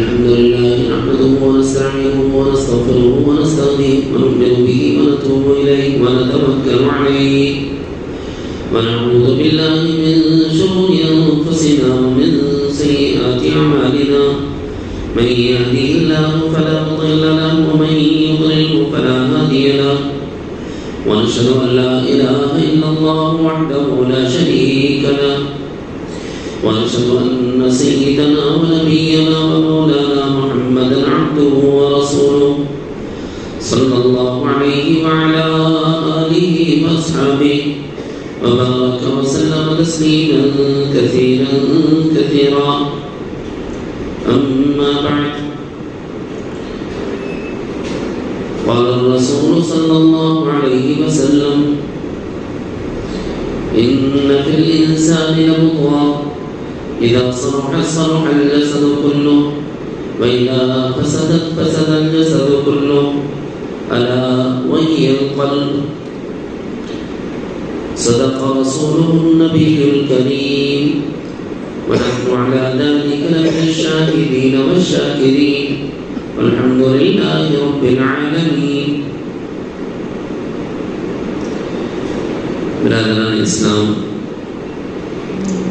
الحمد لله نحمده ونستعينه ونستغفره ونستهديه ونؤمن به ونتوب إليه ونتوكل عليه ونعوذ بالله من شرور أنفسنا ومن سيئات أعمالنا من يهده الله فلا مضل له ومن يضلل فلا هادي له ونشهد أن لا إله إلا الله وحده لا شريك له ونشهد أن سيدنا ونبينا ومولانا محمدا عبده ورسوله صلى الله عليه وعلى آله وأصحابه وبارك وسلم تسليما كثيرا كثيرا أما بعد قال الرسول صلى الله عليه وسلم إن في الإنسان لمضغة إذا صلحت صلح الجسد كله وإذا فسدت فسد الجسد كله ألا وهي القلب صدق رسوله النبي الكريم ونحن على ذلك لمن الشاهدين والشاكرين والحمد لله رب العالمين. برادران اسلام،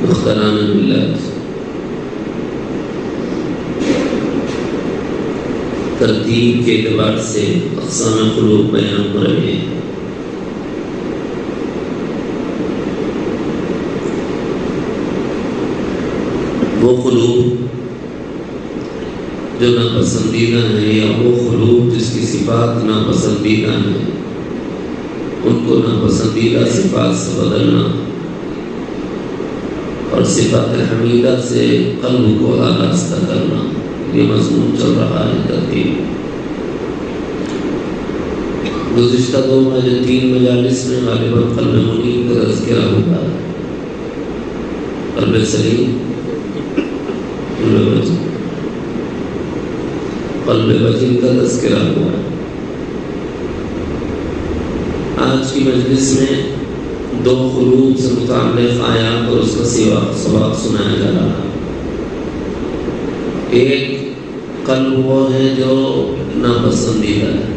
مختاران ملت، ترتیب کے اعتبار سے اقسام قلوب بیان ہو رہے ہیں. وہ قلوب جو ناپسندیدہ ہیں یا وہ قلوب جس کی صفات ناپسندیدہ ہیں، ان کو ناپسندیدہ صفات سے بدلنا اور صفات حمیدہ سے قلب کو آراستہ کرنا، یہ مضمون چل رہا ہے. ترتیب گزشتہ 3 مجالس میں غالباً قلب منیب کا تذکرہ ہوا ہے. قلب سلیم، قلب وجل کا تذکرہ ہوا ہے. آج کی مجلس میں 2 قلوب سے متعلق آیات اور اس کا سباق سنایا جا رہا ہے. ایک قلب وہ ہے جو ناپسندیدہ ہے،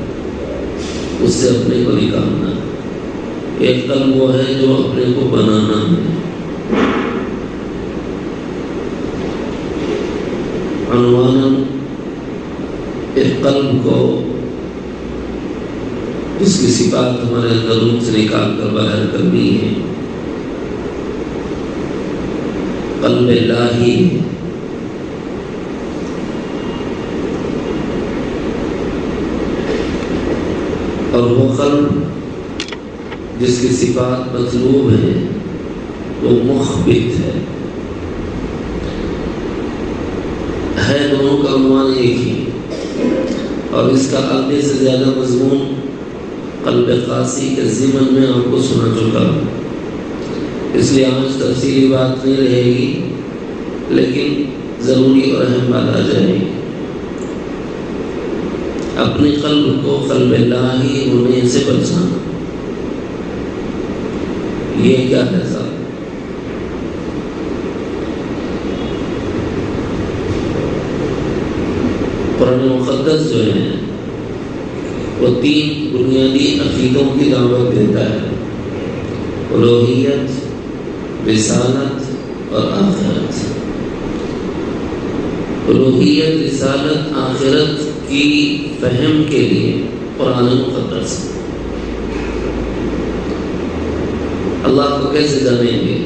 اس سے اپنے کو نکالنا ہے. ایک قلب وہ ہے جو اپنے کو بنانا ہے. عنواناً ایک قلب کو جس کی صفات ہمارے اندرون سے نکال کر باہر کرنی ہے، قلب الہی ہے. اور وہ قلب جس کی صفات مطلوب ہے وہ مخبت ہے. دونوں کا عنوان ایک ہی، اور اس کا آدھے سے زیادہ مضمون قلب قاسی کے ضمن میں آپ کو سنا چکا ہوں، اس لیے آج تفصیلی بات نہیں رہے گی، لیکن ضروری اور اہم بات آ جائے گی. اپنے قلب کو قلب الہی ہونے سے بچانا، یہ کیا ہے صاحب؟ قرآن مقدس جو ہے وہ 3 بنیادی عقیدوں کی دعوت دیتا ہے: الوہیت، رسالت اور آخرت. الوہیت، رسالت، آخرت کی فہم کے لیے قرآن مقدس. اللہ کو کیسے جانیں گے؟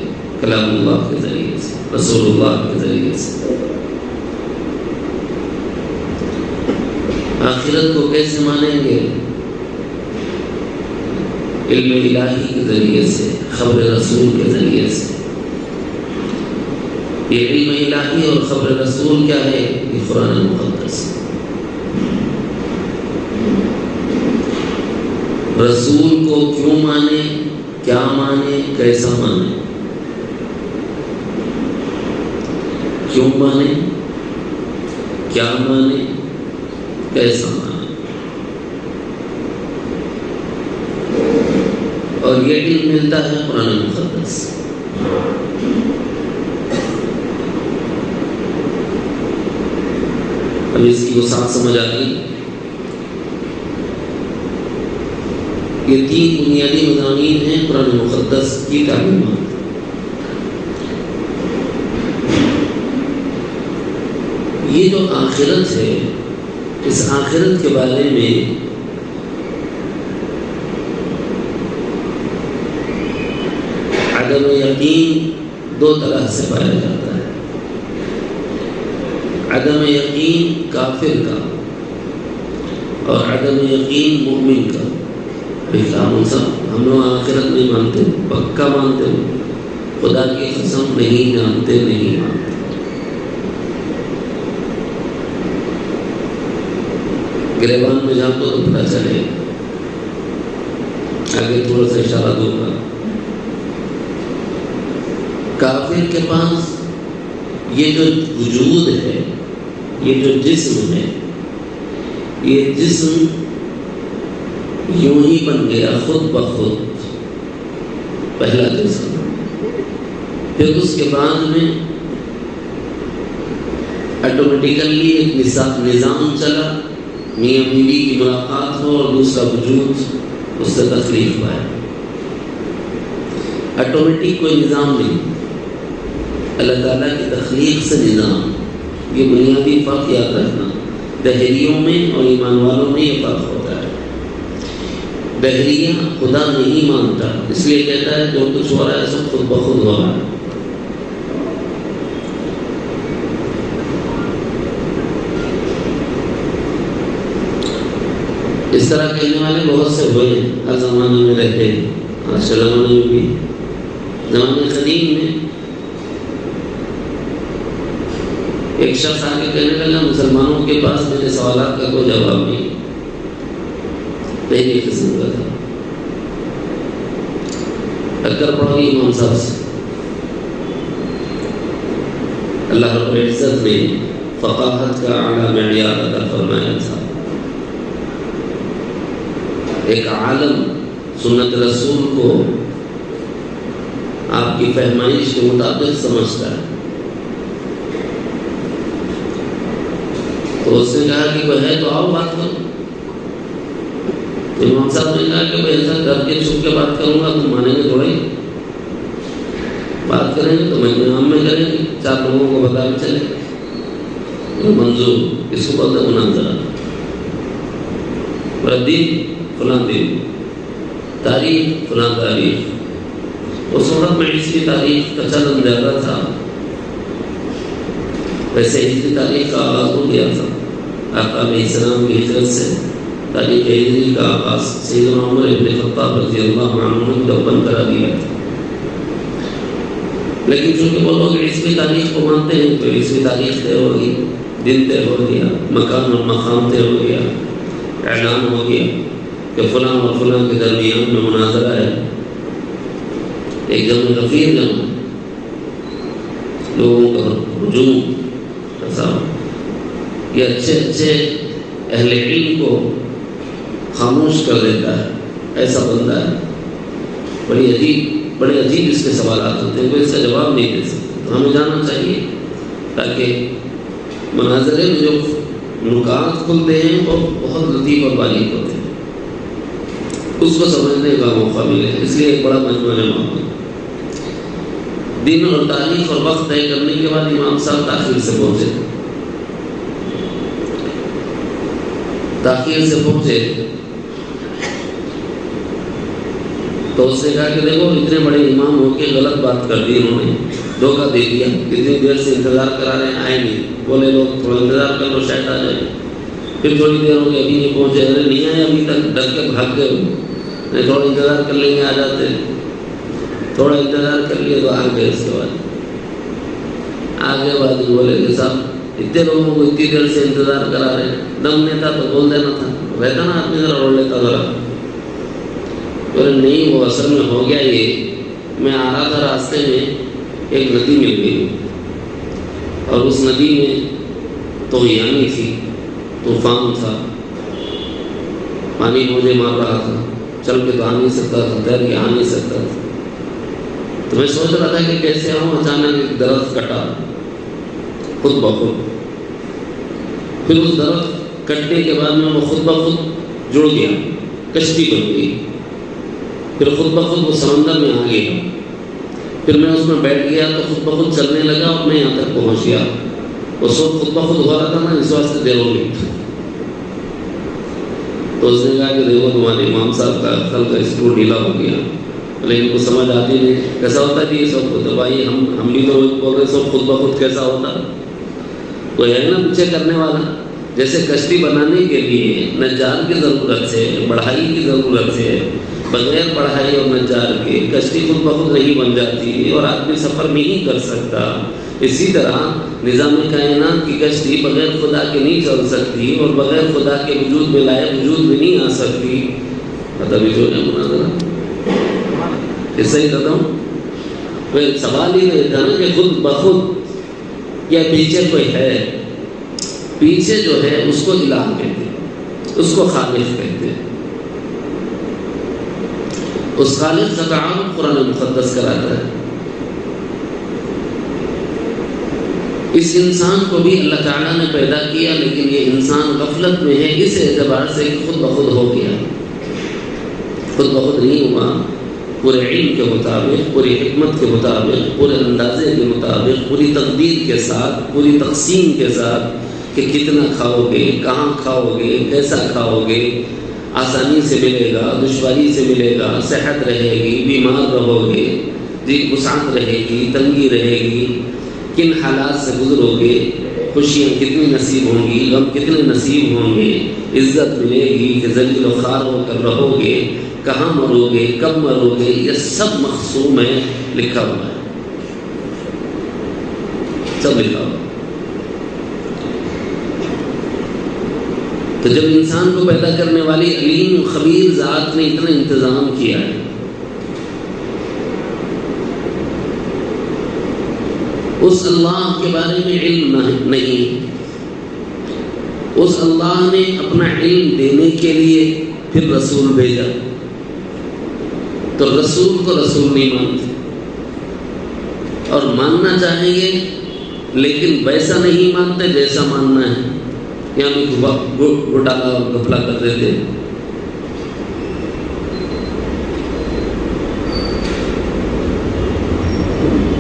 کلام اللہ کے ذریعے سے، رسول اللہ کے ذریعے سے. آخرت کو کیسے مانیں گے؟ علم الہی کے ذریعے سے، خبر رسول کے ذریعے سے. یہ علم الہی اور خبر رسول کیا ہے؟ یہ قرآن مقدس. رسول کو کیوں مانے، کیا مانے، کیسا مانے؟ کیوں مانے، کیا مانے، کیسا مانے؟ اور یہ علم ملتا ہے قرآن مقدس. اب اس کی وسعت سمجھ آ گئی. یہ 3 بنیادی مضامین ہیں قرآن مقدس کی تعلیمات. یہ جو آخرت ہے، اس آخرت کے بارے میں عدم یقین 2 طرح سے پایا جاتا ہے. عدم یقین کافر کا اور عدم یقین مومن کا. ہم لوگ آخرت نہیں مانتے، پکا مانتے ہیں، خدا کی قسم نہیں جانتے، نہیں مانتے. گریبان میں جاؤ تو پتہ چلے. آگے تھوڑا سا اشارہ دوں گا. کافر کے پاس یہ جو وجود ہے، یہ جو جسم ہے، یہ جسم یوں ہی بن گیا خود بخود، پہلا جسم. پھر اس کے بعد میں آٹومیٹیکلی ایک نظام چلا، میاں بیوی کی ملاقات ہو اور دوسرا وجود اس سے تخلیق پائے. آٹومیٹک کوئی نظام نہیں، اللہ تعالیٰ کی تخلیق سے نظام. یہ بنیادی فرق یاد رکھنا. دہریوں میں اور ایمان والوں میں یہ فرق ہوتا ہے. دہریہ خدا نہیں مانتا، اس لیے کہتا ہے جو کچھ ہو رہا ہے سب خود بخود ہو رہا ہے. اس طرح کہنے والے بہت سے ہوئے ہیں، ہر زمانے میں رہتے ہیں. آج کے زمانے میں بھی، زمانے قدیم میں ایک شخص آ کے کہنے لگا مسلمانوں کے پاس میرے سوالات کا کوئی جواب نہیں. پہلی قسم کا تھا. ٹکر پڑی امام صاحب سے. اللہ رب العزت نے فقاہت کا اعلیٰ معیار عطا فرمایا تھا. ایک عالم سنت رسول کو آپ کی فہمائش کے مطابق سمجھتا ہے. تو اس نے کہا کہ وہ ہے تو آؤ بات کرو. امام صاحب نے کہا کہ میں ایسا کر کے چھپ کے بات کروں گا تم مانیں گے تھوڑے. بات کریں گے تو ہم میں کریں گے، 4 لوگوں کو بتا کے چلے. منظور اس کو بولتے مناظرہ. دین فلاں دین، تاریخ فلاں تاریخ. اس وقت میں اس کی تاریخ کا چلن زیادہ تھا. ویسے اس کی تاریخ کا آغاز ہو گیا تھا. آقا علیہ السلام کی ہجرت سے تاریخ ہجری کا آغاز سیدنا عمر ابن خطاب رضی اللہ عنہ نے دیوبند کرا دیا تھا. لیکن چونکہ وہ لوگ عیسوی تاریخ کو مانتے ہیں تو عیسوی تاریخ طے ہو گئی، دن طے ہو گیا، مکان اور مقام طے ہو گیا، اعلان ہو گیا کہ فلاں اور فلاں کے درمیان میں مناظرہ ہے. ایک دم غفیر جمع لوگوں کا ہجوم. یہ اچھے اہل علم کو خاموش کر دیتا ہے. ایسا بندہ ہے. بڑے عجیب اس کے سوالات ہوتے ہیں، کوئی اس کا جواب نہیں دے سکتے. تو ہمیں جاننا چاہیے تاکہ مناظرے میں جو نکات کھلتے ہیں وہ بہت لطیف اور باریک ہوتے ہیں، اس کو سمجھنے کا موقع ملے. اس لیے ایک بڑا مجموعہ موقع. دن اور تاریخ اور وقت طے کرنے کے بعد امام صاحب تاخیر سے پہنچے. تو اس نے کہا کہ دیکھو اتنے بڑے امام ہو کے غلط بات کر دی، انہوں نے دھوکہ دے دیا. کتنی دیر سے انتظار کرا رہے ہیں، آئے نہیں. بولے لوگ تھوڑا انتظار کر لو شاید آ جائے. پھر تھوڑی دیر ہو گئی ابھی نہیں پہنچے. ارے نہیں آئے ابھی تک، ڈر کے بھاگ گئے. نہیں تھوڑا انتظار کر لیں گے آ جاتے. تھوڑا انتظار کر لیے تو آ گئے. اس کے بعد آگے بعد بولے کہ صاحب اتنے لوگوں کو اتنی دیر سے انتظار کرا رہے ہیں، دم نہیں تھا تو بول دینا تھا. رہتا نا آدمی ذرا روڑ لیتا ذرا. نہیں وہ اصل میں ہو گیا یہ، میں آ رہا تھا راستے میں ایک ندی مل گئی اور اس ندی میں طغیانی تھی، طوفان تھا، پانی مجھے مار رہا تھا. چل کے تو آ نہیں سکتا تھا، تیر کے آ نہیں سکتا تھا. تو میں سوچ رہا تھا کہ کیسے آؤں. اچانک ایک درخت کٹا خود بخود. پھر اس درخت کٹنے کے بعد میں وہ خود بخود جڑ گیا، کشتی بن گئی، پھر خود بخود وہ سمندر میں آ گیا، پھر میں اس میں بیٹھ گیا تو خود بخود چلنے لگا اور میں یہاں تک پہنچ گیا۔ اس وقت خود بخود ہو رہا تھا نا، اس واسطے دیر ہو گئی۔ تو اس نے کہا کہ دیکھو تمہارے امام صاحب کا کل کا اسکرو ڈھیلا ہو گیا، لیکن کو سمجھ آتی نہیں کیسا ہوتا ہے یہ سب کو، تو بھائی ہم بھی تو بول رہے سب خود بخود کیسا ہوتا ہے، تو ہے نا پیچھے کرنے والا۔ جیسے کشتی بنانے کے لیے نجار کی ضرورت ہے، بڑھائی کی ضرورت ہے، بغیر پڑھائی اور نجار کے کشتی خود بخود نہیں بن جاتی اور آدمی سفر نہیں کر سکتا۔ اسی طرح نظام کائنات کی کشتی بغیر خدا کے نہیں چل سکتی اور بغیر خدا کے وجود میں لائے وجود میں نہیں آ سکتی۔ ابھی جو ہے مناظرہ اس سے ہی کہتا ہوں، پھر سوال ہی رہتا نا کہ خود بخود یا پیچھے کوئی ہے؟ پیچھے جو ہے اس کو الہ کہتے ہیں، اس کو خالق کہتے ہیں۔ اس خالق کا تعارف قرآن مقدس کراتا ہے۔ اس انسان کو بھی اللہ تعالیٰ نے پیدا کیا، لیکن یہ انسان غفلت میں ہے اس اعتبار سے کہ خود بخود ہو گیا، خود بخود نہیں ہوا، پورے علم کے مطابق، پوری حکمت کے مطابق، پورے اندازے کے مطابق، پوری تقدیر کے ساتھ، پوری تقسیم کے ساتھ کہ کتنا کھاؤ گے، کہاں کھاؤ گے، کیسا کھاؤ گے، آسانی سے ملے گا، دشواری سے ملے گا، صحت رہے گی، بیمار رہو گے، جی وسعت رہے گی، تنگی رہے گی، کن حالات سے گزرو گے، خوشیاں کتنی نصیب ہوں گی، غم کتنے نصیب ہوں گے، عزت ملے گی کہ ذلیل و خوار ہو کر رہو گے، کہاں مرو گے، کب مرو گے، یہ سب مقسوم ہے، لکھا ہوا ہے، سب لکھا ہوا ہے۔ تو جب انسان کو پیدا کرنے والی علیم خبیر ذات نے اتنا انتظام کیا ہے، اس اللہ کے بارے میں علم نہیں، اس اللہ نے اپنا علم دینے کے لیے پھر رسول بھیجا، تو رسول کو رسول نہیں مانتے اور ماننا چاہیں گے لیکن ویسا نہیں مانتے جیسا ماننا ہے، یعنی گھوٹالا اور گھپلا کر دیتے۔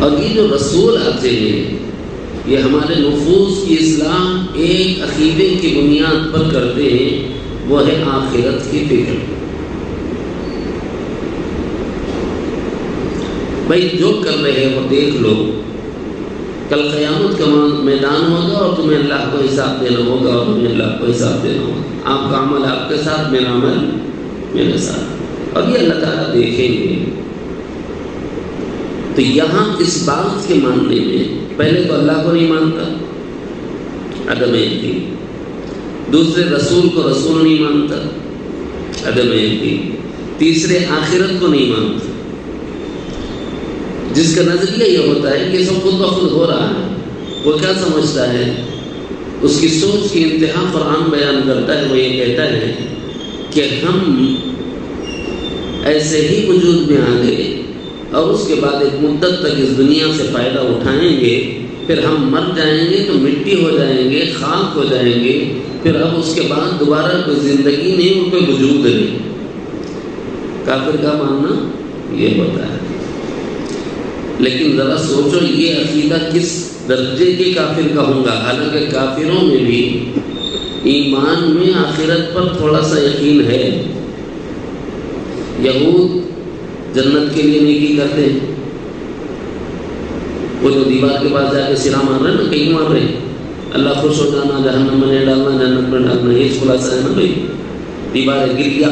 اور یہ جو رسول آتے ہیں یہ ہمارے نفوس کی اصلاح ایک عقیدے کی بنیاد پر کرتے ہیں، وہ ہے آخرت کی فکر۔ بھائی جو کر رہے ہو دیکھ لو، کل قیامت کا میدان ہوگا اور تمہیں اللہ کو حساب دینا ہوگا اور تمہیں اللہ کو حساب دینا ہوگا، آپ کا عمل آپ کے ساتھ، میرا عمل میرے ساتھ، اور یہ اللہ تعالیٰ دیکھیں گے۔ تو یہاں اس بات کے ماننے میں پہلے تو اللہ کو نہیں مانتا، عدم یقین، دوسرے رسول کو رسول نہیں مانتا، عدم یقین، تیسرے آخرت کو نہیں مانتا، جس کا نظریہ یہ ہوتا ہے کہ سب خود بخود ہو رہا ہے، وہ کیا سمجھتا ہے، اس کی سوچ کی انتہا قرآن بیان کرتا ہے، وہ یہ کہتا ہے کہ ہم ایسے ہی وجود میں آ گئے اور اس کے بعد ایک مدت تک اس دنیا سے فائدہ اٹھائیں گے، پھر ہم مر جائیں گے تو مٹی ہو جائیں گے، خاک ہو جائیں گے، پھر اب اس کے بعد دوبارہ کوئی زندگی نہیں اور کوئی وجود نہیں۔ کافر کا ماننا یہ ہوتا ہے۔ لیکن ذرا سوچو یہ عقیدہ کس درجے کے کافر کا ہوگا، حالانکہ کافروں میں بھی ایمان میں آخرت پر تھوڑا سا یقین ہے۔ یہود جنت کے لیے نیکی کرتے ہیں، وہ جو دیوار کے پاس جا کے سرا مار رہے ہیں نا، کہیں مار رہے ہیں، اللہ خوش ہو جانا، جہنم میں نہیں ڈالنا، جنت میں ڈالنا، یہ خلاصہ ہے نا بھائی، دیوار گر گیا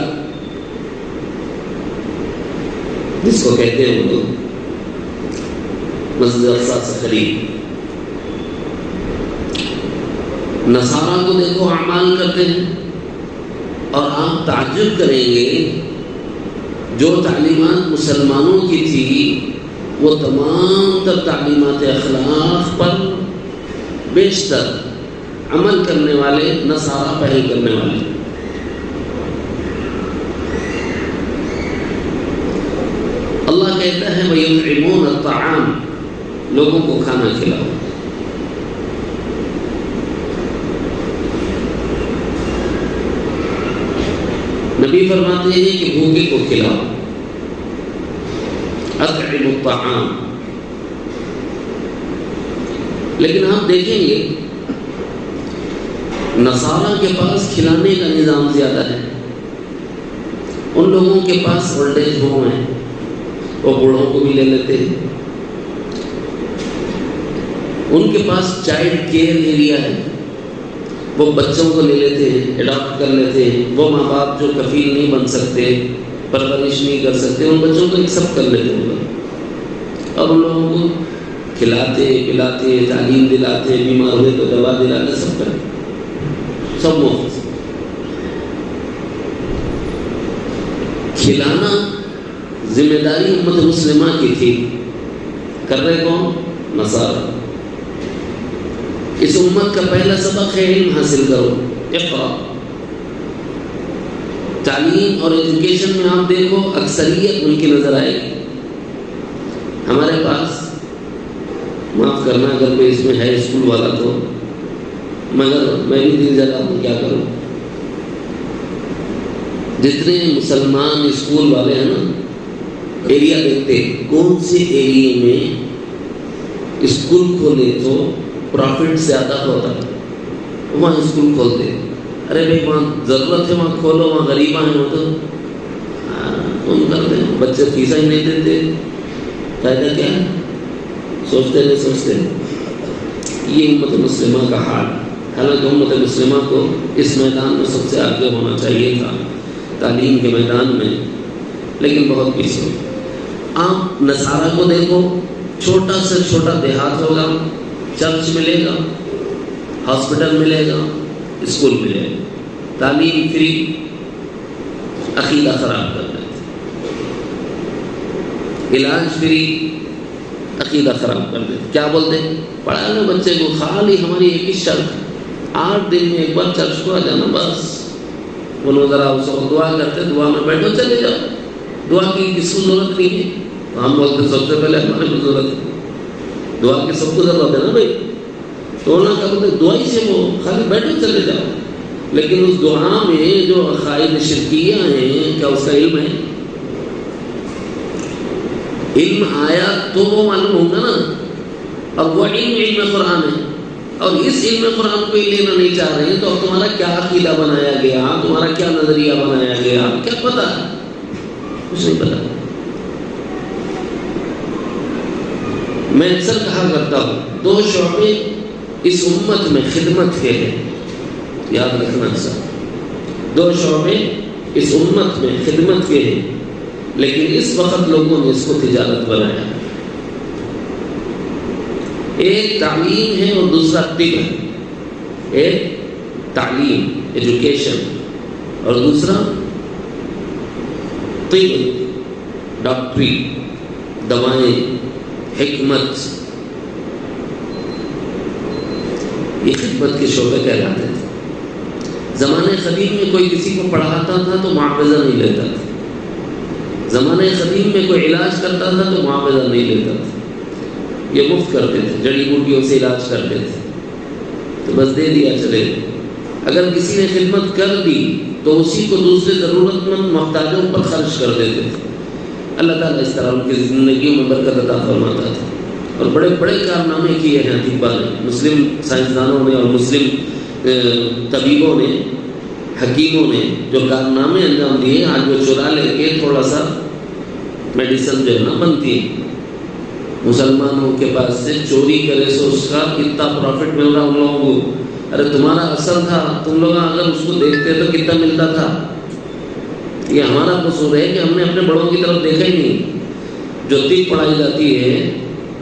جس کو کہتے ہیں وہ لوگ مسجد اقصی سے قریب۔ نصارہ کو دیکھو اعمال کرتے ہیں اور آپ تعجب کریں گے، جو تعلیمات مسلمانوں کی تھی وہ تمام تر تعلیمات اخلاق پر بیشتر عمل کرنے والے نصارہ پہل کرنے والے۔ اللہ کہتا ہے وَيُطْعِمُونَ الطَّعَامَ، لوگوں کو کھانا کھلاؤ۔ نبی فرماتے ہیں کہ بھوکے کو کھلاؤ، اطعموا الطعام. لیکن آپ دیکھیں گے نصارہ کے پاس کھلانے کا نظام زیادہ ہے. ان لوگوں کے پاس اولڈ ایج ہوم ہے، وہ بوڑھوں کو بھی لے لیتے ہیں. ان کے پاس چائلڈ کیئر ایریا ہے، وہ بچوں کو لے لیتے ہیں، اڈاپٹ کر لیتے ہیں. وہ ماں باپ جو کفیل نہیں بن سکتے، پرورش نہیں کر سکتے، ان بچوں کو ایکسپٹ کر لیتے ہیں اور ان لوگوں کو کھلاتے پلاتے، تعلیم دلاتے، بیمار ہوئے تو دوا دلاتے، سب کرتے، سب مفت. کھلانا ذمہ داری امت مسلمہ کی تھی، کر رہے کون؟ نصارہ. اس امت کا پہلا سبق ہے علم حاصل کرو، اقرا. تعلیم اور ایجوکیشن میں آپ دیکھو اکثریت ان کی نظر آئے گی. ہمارے پاس، معاف کرنا اگر کوئی اس میں ہے اسکول والا تو، مگر میں بھی دل جلا ہوں، کیا کروں. جتنے مسلمان اسکول والے ہیں نا، ایریا دیکھتے کون سے ایریے میں اسکول کھولے تو پروفٹ زیادہ ہوتا ہے، وہاں اسکول کھولتے. ارے بھائی وہاں ضرورت ہے وہاں کھولو، وہاں غریباں ہیں وہ تو ان کرتے ہیں. بچے فیسا ہی نہیں دیتے، فائدہ کیا ہے؟ سوچتے نہیں سوچتے. یہ امت مسلمہ کا حال. حالانکہ امت مسلمہ کو اس میدان میں سب سے آگے ہونا چاہیے تھا، تعلیم کے میدان میں، لیکن بہت پیچھے. آپ نصارہ کو دیکھو، چھوٹا سے چھوٹا دیہات ہوگا، چرچ ملے گا، ہاسپٹل ملے گا، اسکول ملے گا، تعلیم فری. عقیدہ خراب کر دیتے، علاج فری، عقیدہ خراب کر دیتے. کیا بولتے ہیں؟ پڑھا لو بچے کو، خالی ہماری ایک ہی شرط، 8 دن میں ایک بار چرچ کو آ جانا بس. وہ ذرا اس کو دعا کرتے، دعا میں بیٹھو، چلے جاؤ. دعا کی کس کو ضرورت نہیں ہے؟ ہم بولتے سب سے پہلے ہمارے کو ضرورت ہے. دعا کی سب کو ضرورت ہے نا بھائی. تو نہ کیا بولتے، دعائی سے وہ خالی بیٹھو چلے جاؤ. لیکن اس دعا میں جو عقائد شرکیہ ہیں، کیا اس کا علم ہے؟ علم آیا تو وہ معلوم ہوگا نا. اور وہ علم قرآن ہے، اور اس علم قرآن کو ہی لینا نہیں چاہ رہے ہیں، تو اب تمہارا کیا عقیدہ بنایا گیا، تمہارا کیا نظریہ بنایا گیا، کیا پتا؟ کچھ نہیں پتا. میں اکثر کہا کرتا ہوں 2 شعبے اس امت میں خدمت کے ہیں، یاد رکھنا سر. 2 شعبے اس امت میں خدمت کے ہیں، لیکن اس وقت لوگوں نے اس کو تجارت بنایا. ایک تعلیم ہے اور دوسرا طب ہے. ایک تعلیم، ایجوکیشن، اور دوسرا طب، ڈاکٹری، دوائیں، حکمت. یہ خدمت کے شعبے کہلاتے تھے. زمانے قدیم میں کوئی کسی کو پڑھاتا تھا تو معاوضہ نہیں لیتا تھا. زمانے قدیم میں کوئی علاج کرتا تھا تو معاوضہ نہیں لیتا تھا. یہ مفت کرتے تھے، جڑی بوٹیوں سے علاج کرتے تھے، تو بس دے دیا چلے. اگر کسی نے خدمت کر دی تو اسی کو دوسرے ضرورت مند محتاجوں پر خرچ کر دیتے تھے. اللہ تعالیٰ اس طرح ان کی زندگیوں میں برکت عطا فرماتا تھا. اور بڑے بڑے کارنامے کیے ہیں اطباء نے، مسلم سائنسدانوں نے اور مسلم طبیبوں نے، حکیموں نے جو کارنامے انجام دیے. آج وہ چرا لے کے تھوڑا سا میڈیسن جو ہے نا بنتی ہے، مسلمانوں کے پاس سے چوری کرے سو اس کا کتنا پروفٹ مل رہا ان لوگوں کو. ارے تمہارا اثر تھا، تم لوگ اگر اس کو دیکھتے تو کتنا ملتا تھا. یہ ہمارا قصور ہے کہ ہم نے اپنے بڑوں کی طرف دیکھا ہی نہیں. جو طب پڑھائی جاتی ہے،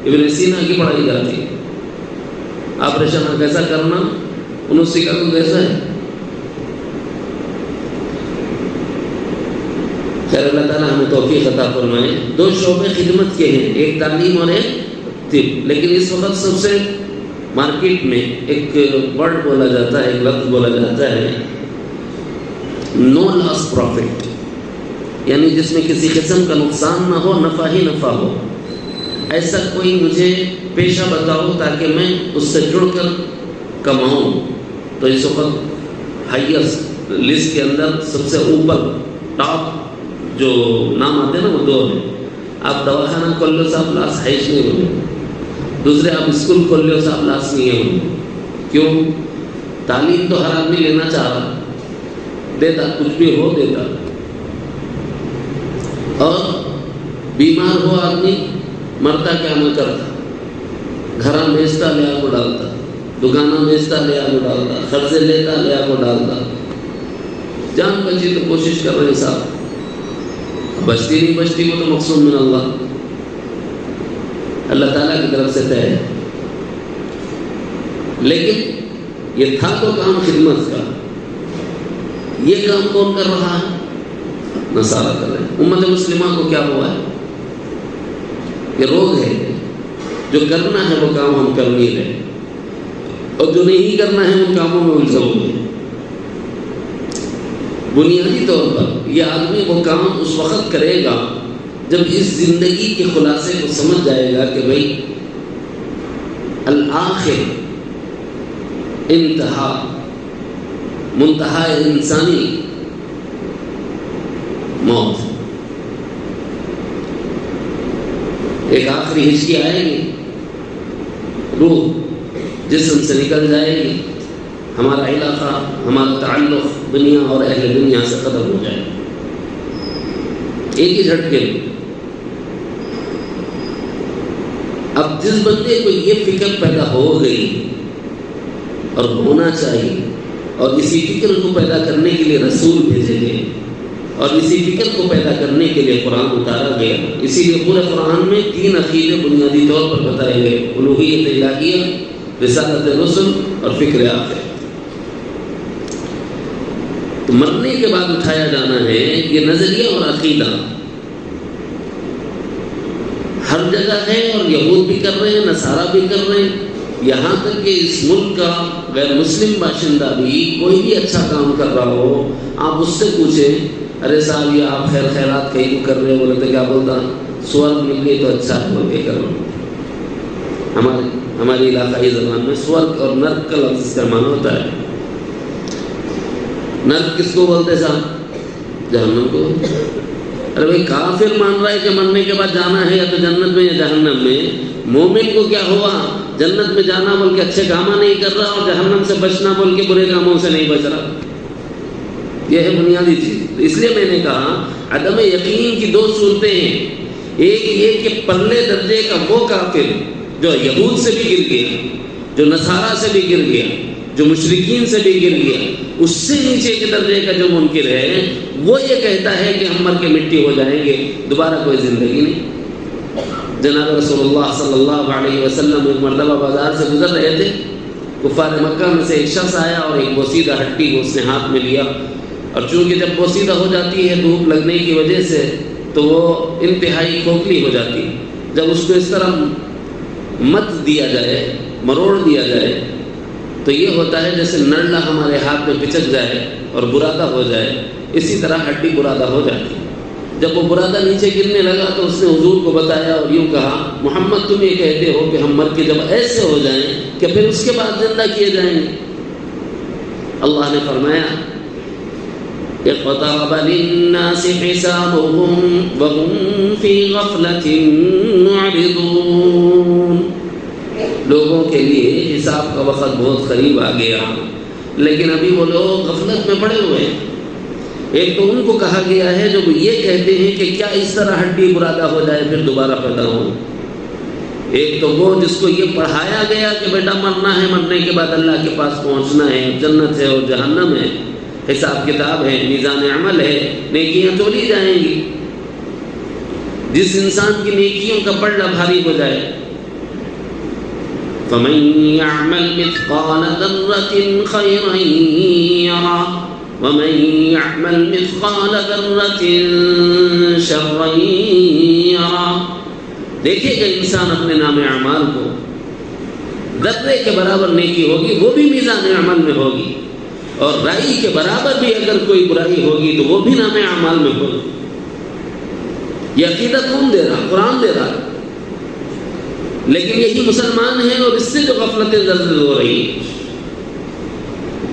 ابن سینا کی پڑھائی جاتی ہے. آپریشن کیسا کرنا، انہوں نے سیکھا تو کیسا ہے. خیر اللہ تعالیٰ ہمیں توفیق عطا فرمائے. 2 شعبے خدمت کے ہیں، ایک تعلیم اور ایک طب. لیکن اس وقت سب سے مارکیٹ میں ایک ورڈ بولا جاتا ہے، ایک لفظ بولا جاتا ہے، نو لاس پروفٹ، یعنی جس میں کسی قسم کا نقصان نہ ہو، نفع ہی نفع ہو. ایسا کوئی مجھے پیشہ بتاؤ تاکہ میں اس سے جڑ کر کماؤں. تو اس وقت ہائیسٹ لسٹ کے اندر سب سے اوپر ٹاپ جو نام آتے ہیں نا وہ 2 ہیں. آپ دواخانہ کھول لو صاحب لاس ہائش نہیں ہونے. دوسرے آپ اسکول کھول لو صاحب لاس نہیں ہونے. کیوں؟ تعلیم تو ہر آدمی لینا چاہ رہا دیتا, کچھ بھی ہو دیتا. اور بیمار ہو آدمی مرتا کیا نہ کرتا, گھراں بیچتا لیا کو ڈالتا, دکاناں بیچتا لیا کو ڈالتا, قرضے لیتا لیا کو ڈالتا. جان بچی تو کوشش کر رہے ہیں صاحب, بچتی نہیں بچتی وہ تو مقصود من اللہ, اللہ تعالیٰ کی طرف سے طے ہے. لیکن یہ تھا تو کام خدمت کا, یہ کام کون کر رہا ہے؟ نصارہ کر رہے ہیں. امت مسلمہ کو کیا ہوا ہے؟ یہ روگ ہے. جو کرنا ہے وہ کام ہم کر نہیں رہے, اور جو نہیں کرنا ہے ان کاموں میں الجھے ہوئے. بنیادی طور پر یہ آدمی وہ کام اس وقت کرے گا جب اس زندگی کے خلاصے کو سمجھ جائے گا کہ بھئی الآخر انتہا منتہا انسانی موت, ایک آخری ہچکی آئے گی, روح جسم سے نکل جائے گی, ہمارا علاقہ ہمارا تعلق دنیا اور اہل دنیا سے ختم ہو جائے گا ایک ہی جھٹکے میں. اب جس بندے کو یہ فکر پیدا ہو گئی اور ہونا چاہیے, اور اسی فکر کو پیدا کرنے کے لیے رسول بھیجے گئے, اور اسی فکر کو پیدا کرنے کے لیے قرآن اتارا گیا. اسی لیے پورے قرآن میں 3 عقیدے بنیادی طور پر بتائے گئے: الوہیت الہیہ, رسالت رسل اور فکر آخر. تو مرنے کے بعد اٹھایا جانا ہے, یہ نظریہ اور عقیدہ ہر جگہ ہے, اور یہود بھی کر رہے ہیں, نصارہ بھی کر رہے ہیں. یہاں تک کہ اس ملک کا غیر مسلم باشندہ بھی کوئی بھی اچھا کام کر رہا ہو, آپ اس سے پوچھیں ارے صاحب یہ آپ خیر خیرات کہیں کو کر رہے ہو, بولے تو کیا بولتا, سورگ مل گئی تو اچھا ہے بول کے کر رہا ہوں. ہماری علاقائی زبان میں سورگ اور نرک کا لفظ استعمال ہوتا ہے. نرک کس کو بولتے صاحب؟ جہنم کو. ارے بھائی کافر مان رہا ہے کہ مرنے کے بعد جانا ہے یا تو جنت میں یا جہنم میں. مومن کو کیا ہوا, جنت میں جانا بول کے اچھے کام نہیں کر رہا, اور جہنم سے بچنا بول کے برے کاموں سے نہیں بچ رہا. یہ ہے بنیادی چیز. اس لیے میں نے کہا عدم یقین کی 2 صورتیں ہیں. ایک یہ کہ پرلے درجے کا وہ کافر جو یہود سے بھی گر گیا, جو نصارہ سے بھی گر گیا, جو مشرکین سے بھی گر گیا, اس سے نیچے کے درجے کا جو منکر ہے وہ یہ کہتا ہے کہ ہم مر کے مٹی ہو جائیں گے, دوبارہ کوئی زندگی نہیں. جناب رسول اللہ صلی اللہ علیہ وسلم ایک مرتبہ بازار سے گزر رہے تھے. کفار مکہ میں سے ایک شخص آیا اور ایک بوسیدہ ہڈی کو اس نے ہاتھ میں لیا, اور چونکہ جب بوسیدہ ہو جاتی ہے دھوپ لگنے کی وجہ سے تو وہ انتہائی کھوکھلی ہو جاتی. جب اس کو اس طرح مت دیا جائے, مروڑ دیا جائے, تو یہ ہوتا ہے جیسے نرلا ہمارے ہاتھ میں پچک جائے اور برادہ ہو جائے, اسی طرح ہڈی برادہ ہو جاتی. جب وہ برادہ نیچے گرنے لگا تو اس نے حضور کو بتایا اور یوں کہا, محمد تم یہ کہتے ہو کہ ہم مر کے جب ایسے ہو جائیں کہ پھر اس کے بعد زندہ کیے جائیں گے. اللہ نے فرمایا اقترب للناس حسابهم وهم في غفلة معرضون. لوگوں کے لیے حساب کا وقت بہت قریب آ گیا, لیکن ابھی وہ لوگ غفلت میں پڑے ہوئے ہیں. ایک تو ان کو کہا گیا ہے جو یہ کہتے ہیں کہ کیا اس طرح ہڈی برادہ ہو جائے پھر دوبارہ پیدا ہو. ایک تو وہ جس کو یہ پڑھایا گیا کہ بیٹا مرنا ہے, مرنے کے بعد اللہ کے پاس پہنچنا ہے, جنت ہے اور جہنم ہے, حساب کتاب ہے, میزان عمل ہے, نیکیاں تولی جائیں گی. جس انسان کی نیکیوں کا پلڑا بھاری ہو جائے, فَمَن يَعْمَلْ مِثْقَالَ ذَرَّةٍ خَيْرًا يَرَهُ وَمَن يَعْمَلْ مِثْقَالَ ذَرَّةٍ شَرًّا يَرَهُ. دیکھے گا انسان اپنے نام اعمال کو, ذرے کے برابر نیکی ہوگی وہ بھی میزان عمل میں ہوگی, اور رائی کے برابر بھی اگر کوئی برائی ہوگی تو وہ بھی نام اعمال میں ہوگی. یہ عقیدہ کون دے رہا؟ قرآن دے رہا. لیکن یہی مسلمان ہیں اور اس سے جو غفلتیں زرزر ہو رہی ہیں,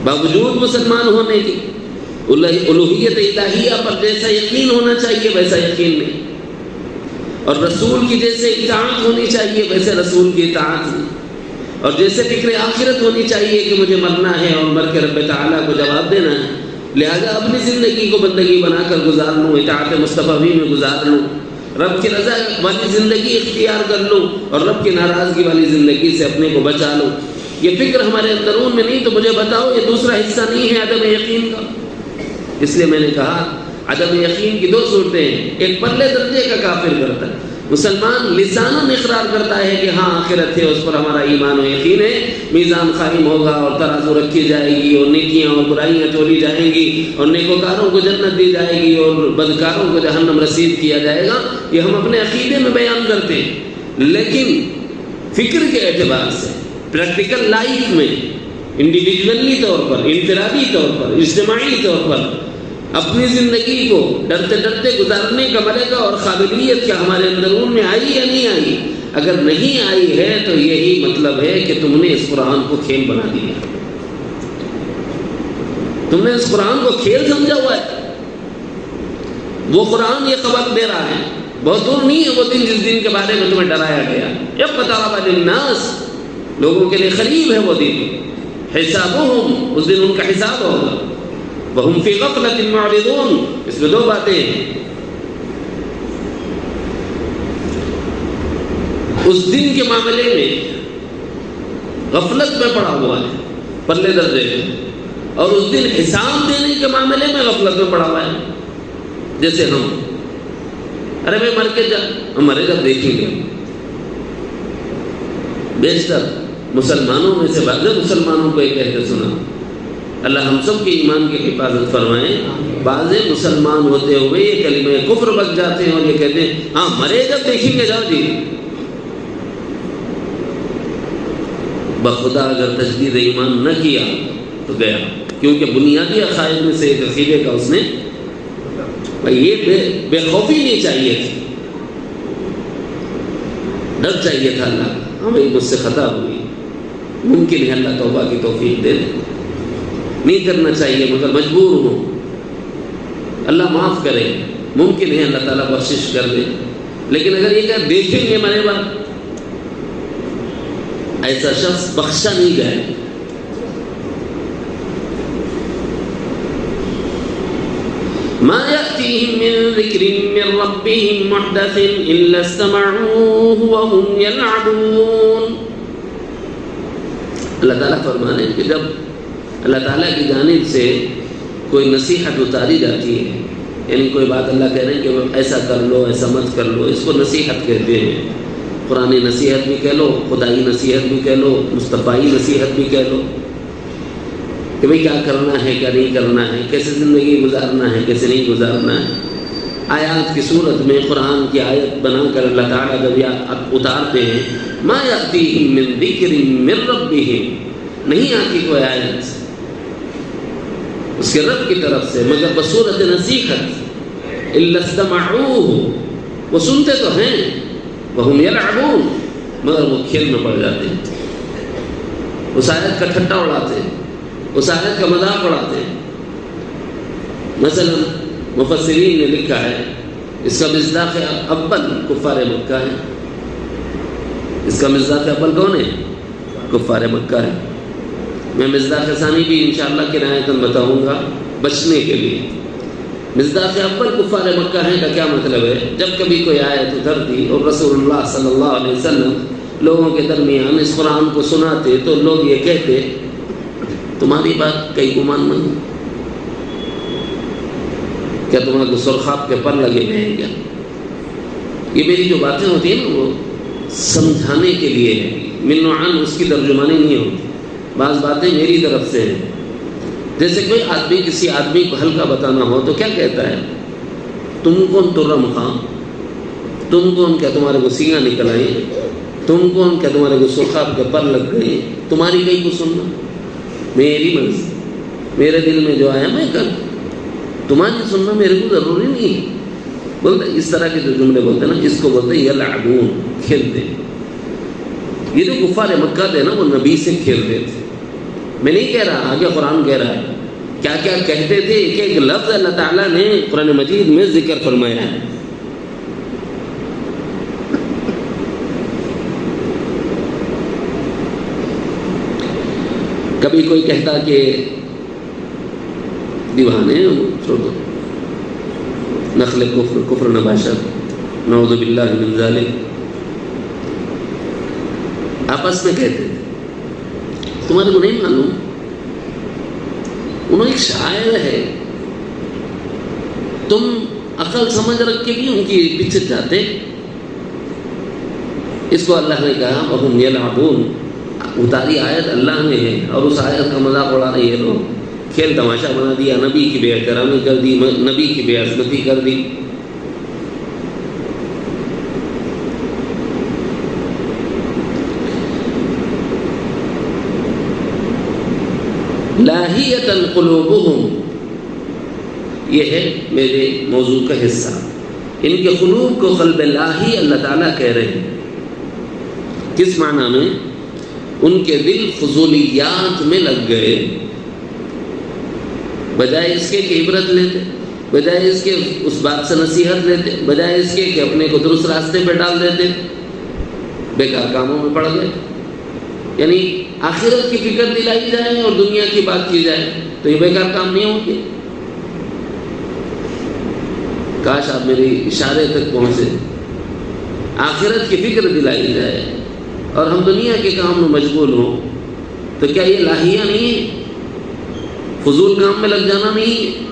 باوجود مسلمان ہونے کی الوہیت الہیہ پر جیسا یقین ہونا چاہیے ویسا یقین نہیں، اور رسول کی جیسے اطاعت ہونی چاہیے ویسے رسول کی اطاعت نہیں، اور جیسے فکر آخرت ہونی چاہیے کہ مجھے مرنا ہے اور مر کے رب تعالیٰ کو جواب دینا ہے، لہذا اپنی زندگی کو بندگی بنا کر گزار لوں، اطاعت مصطفی میں گزار لوں، رب کی رضا والی زندگی اختیار کر لوں اور رب کی ناراضگی والی زندگی سے اپنے کو بچا لوں۔ یہ فکر ہمارے اندرون میں نہیں تو مجھے بتاؤ یہ دوسرا حصہ نہیں ہے عدم یقین کا؟ اس لیے میں نے کہا عدم یقین کی دو صورتیں ہیں، ایک پرلے درجے کا کافر کرتا ہے، مسلمان لساناً اقرار کرتا ہے کہ ہاں آخرت ہے، اس پر ہمارا ایمان و یقین ہے، میزان قائم ہوگا اور ترازو رکھی جائے گی اور نیکیاں اور برائیاں تولی جائیں گی اور نیکوکاروں کو جنت دی جائے گی اور بدکاروں کو جہنم رسید کیا جائے گا، یہ ہم اپنے عقیدے میں بیان کرتے ہیں، لیکن فکر کے اعتبار سے پریکٹیکل لائف میں انڈیویجولی طور پر، انفرادی طور پر، اجتماعی طور پر اپنی زندگی کو ڈرتے ڈرتے گزارنے کا ملکہ اور قابلیت کیا ہمارے اندرون میں آئی یا نہیں آئی؟ اگر نہیں آئی ہے تو یہی مطلب ہے کہ تم نے اس قرآن کو کھیل بنا دیا، تم نے اس قرآن کو کھیل سمجھا ہوا ہے۔ وہ قرآن یہ خبر دے رہا ہے، بہت دور نہیں ہے وہ دن جس دن کے بارے میں تمہیں ڈرایا گیا، اقترب للناس، لوگوں کے لیے قریب ہے وہ دن، حسابهم، اس دن ان کا حساب ہوگا، وَهُمْ فِي غَفْلَةٍ مُعْرِضُونَ، اس میں دو باتیں ہیں، اس دن کے معاملے میں غفلت میں پڑا ہوا ہے پرلے درجے میں، اور اس دن حساب دینے کے معاملے میں غفلت میں پڑا ہوا ہے۔ جیسے ہم ارے بھائی مر کے ہم مرے جب دیکھیں گے، بیشتر مسلمانوں میں سے بعض مسلمانوں کو یہ کہتے سنا، اللہ ہم سب کے ایمان کی حفاظت فرمائیں، بعض مسلمان ہوتے ہوئے یہ کلمہ کفر بک جاتے ہیں اور یہ کہتے ہیں ہاں مرے جب دیکھیں گے، جاؤ جی، بخدا اگر تجدید ایمان نہ کیا تو گیا، کیونکہ بنیادی عقائد میں سے ایک عقیدے کا اس نے یہ بے خوفی نہیں چاہیے تھی، ڈر چاہیے تھا اللہ کا، ہاں بھائی مجھ سے خطا ہوئی، ممکن ہے اللہ توبہ کی توفیق دے دے، نہیں کرنا چاہیے مگر مجبور ہوں، اللہ معاف کرے، ممکن ہے اللہ تعالیٰ بخشش کر دے، لیکن اگر یہ کہ دیکھیں گے مرے بعد، ایسا شخص بخشا نہیں گئے۔ ما يأتيهم من ذكر من ربهم محدث إلا استمعوه وهم يلعبون۔ اللہ تعالیٰ فرمانے کہ جب اللہ تعالیٰ کی جانب سے کوئی نصیحت اتاری جاتی ہے، یعنی کوئی بات اللہ کہہ رہے ہیں کہ ایسا کر لو، ایسا مت کر لو، اس کو نصیحت کہتے ہیں، قرآن نصیحت بھی کہہ لو، خدائی نصیحت بھی کہہ لو، مصطفی نصیحت بھی کہہ لو، کہ بھئی کیا کرنا ہے کیا نہیں کرنا ہے، کیسے زندگی گزارنا ہے کیسے نہیں گزارنا ہے۔ آیات کی صورت میں قرآن کی آیت بنا کر اللہ تعالیٰ جب اتارتے ہیں، ما یأتیہم من ذکر من ربہم، نہیں آتی کوئی آیت اس کے رب کی طرف سے مگر بصورت نصیحت، الا استمعوہ، وہ سنتے تو ہیں، وہم یلعبون، مگر وہ کھیل میں پڑ جاتے ہیں، اس آیت کا ٹھٹا اڑاتے ہیں، اس آیت کا مذاق اڑاتے ہیں۔ مثلا مفسرین نے لکھا ہے اس کا مصداق اول کفار مکہ ہے، اس کا مصداق اول کون ہے؟ کفار مکہ ہے۔ میں مصداق ثانی بھی انشاءاللہ کنایتاً بتاؤں گا بچنے کے لیے۔ مصداق اول کفار مکہ ہے کا کیا مطلب ہے؟ جب کبھی کوئی آیت اترتی اور رسول اللہ صلی اللہ علیہ وسلم لوگوں کے درمیان اس قرآن کو سناتے تو لوگ یہ کہتے تمہاری بات کئی گمان نہیں، کیا تمہارے کو سرخاب کے پر لگے ہوئے ہیں کیا؟ یہ میری جو باتیں ہوتی ہیں نا وہ سمجھانے کے لیے ہے، من عن اس کی ترجمانی نہیں ہوتی، بعض باتیں میری طرف سے ہیں۔ جیسے کوئی آدمی کسی آدمی کو ہلکا بتانا ہو تو کیا کہتا ہے؟ تم کون ترم خاں، تم کون کیا تمہارے کو سینگاں نکل آئے، تم کون کیا تمہارے کو سرخاب کے پر لگ گئے، تمہاری کہیں کو سننا، میری مرضی، میرے دل میں جو آیا میں کر، تمہاری سننا میرے کو ضروری نہیں ہے۔ بولتے اس طرح کے جو جملے بولتے ہیں نا، اس کو بولتے ہیں یلعبون، کھیلتے۔ یہ جو کفار مکہ تھے نا وہ نبی سے کھیلتے تھے۔ میں نہیں کہہ رہا، آگے قرآن کہہ رہا ہے کیا کیا کہتے تھے، ایک ایک لفظ اللہ تعالیٰ نے قرآن مجید میں ذکر فرمایا ہے۔ کبھی کوئی کہتا کہ دیوانے چھوڑ دو، نخل کفر کفر نباشت، نعوذ باللہ من ذالک، آپس میں کہتے تھے۔ تمہارے کو نہیں معلوم، انہوں ایک شاعر ہے، تم عقل سمجھ رکھ کے بھی ان کی پیچھے جاتے۔ اس کو اللہ نے کہا وَهُمْ يَلْعَبُونَ، اتاری آیت اللہ نے ہے اور اس آیت کا مذاق اڑا رہے ہیں لوگ، کھیل تماشا بنا دیا، نبی کی بے احترامی کر دی، نبی کی بے عظمتی کر دی۔ لاہیۃ قلوبہم، یہ ہے میرے موضوع کا حصہ۔ ان کے قلوب کو قلب لاہی اللہ تعالیٰ کہہ رہے ہیں۔ کس معنی میں؟ ان کے دل فضولیات میں لگ گئے، بجائے اس کے کہ عبرت لیتے، بجائے اس کے اس بات سے نصیحت لیتے، بجائے اس کے کہ اپنے کو درست راستے پہ ڈال دیتے، بیکار کاموں میں پڑ گئے۔ یعنی آخرت کی فکر دلائی جائے اور دنیا کی بات کی جائے تو یہ بیکار کام نہیں ہوں گے۔ کاش آپ میری اشارے تک پہنچے۔ آخرت کی فکر دلائی جائے اور ہم دنیا کے کام میں مشغول ہوں تو کیا یہ لاہیہ نہیں ہے؟ فضول کام میں لگ جانا نہیں ہے؟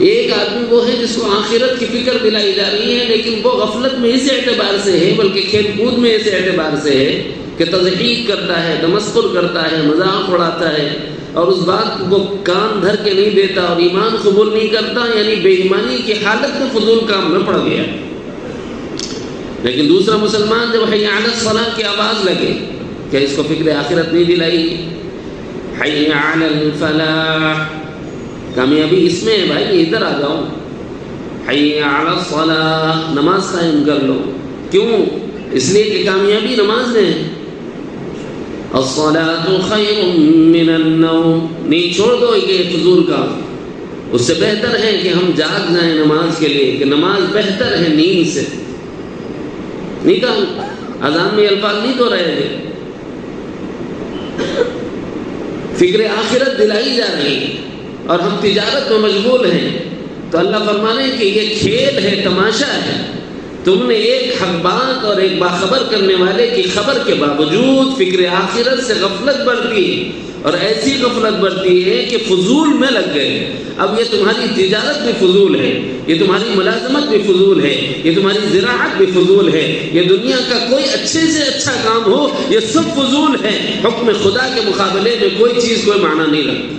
ایک آدمی وہ ہے جس کو آخرت کی فکر دلائی جا رہی ہے، لیکن وہ غفلت میں اس اعتبار سے ہے، بلکہ کھیل کود میں اس اعتبار سے ہے کہ تضحیق کرتا ہے، تمسخر کرتا ہے، مذاق اڑاتا ہے، اور اس بات کو وہ کان دھر کے نہیں دیتا اور ایمان قبول نہیں کرتا، یعنی بے ایمانی کی حالت میں فضول کام میں پڑ گیا۔ لیکن دوسرا مسلمان جب حی علی الصلاۃ کی آواز لگے، کیا اس کو فکر آخرت نہیں دلائی؟ حی علی الفلاح، کامیابی اس میں ہے بھائی، ادھر آ جاؤ، حی علی الصلاۃ، نماز قائم کر لو۔ کیوں؟ اس لیے کہ کامیابی نماز میں ہے۔ الصلاۃ خیر من النوم، نہیں چھوڑ دو یہ فضول کام، اس سے بہتر ہے کہ ہم جاگ جائیں نماز کے لیے، کہ نماز بہتر ہے نیند سے۔ نہیں کہا، اذان میں الفاظ نہیں تو رہے ہیں، فکر آخرت دلائی جا رہی ہے اور ہم تجارت میں مشغول ہیں، تو اللہ فرما رہے ہیں کہ یہ کھیل ہے، تماشا ہے۔ تم نے ایک حق بات اور ایک باخبر کرنے والے کی خبر کے باوجود فکر آخرت سے غفلت برتی ہے، اور ایسی غفلت برتی ہے کہ فضول میں لگ گئے۔ اب یہ تمہاری تجارت بھی فضول ہے، یہ تمہاری ملازمت بھی فضول ہے، یہ تمہاری زراعت بھی فضول ہے، یہ دنیا کا کوئی اچھے سے اچھا کام ہو، یہ سب فضول ہے۔ حکم خدا کے مقابلے میں کوئی چیز کوئی معنی نہیں رکھتی۔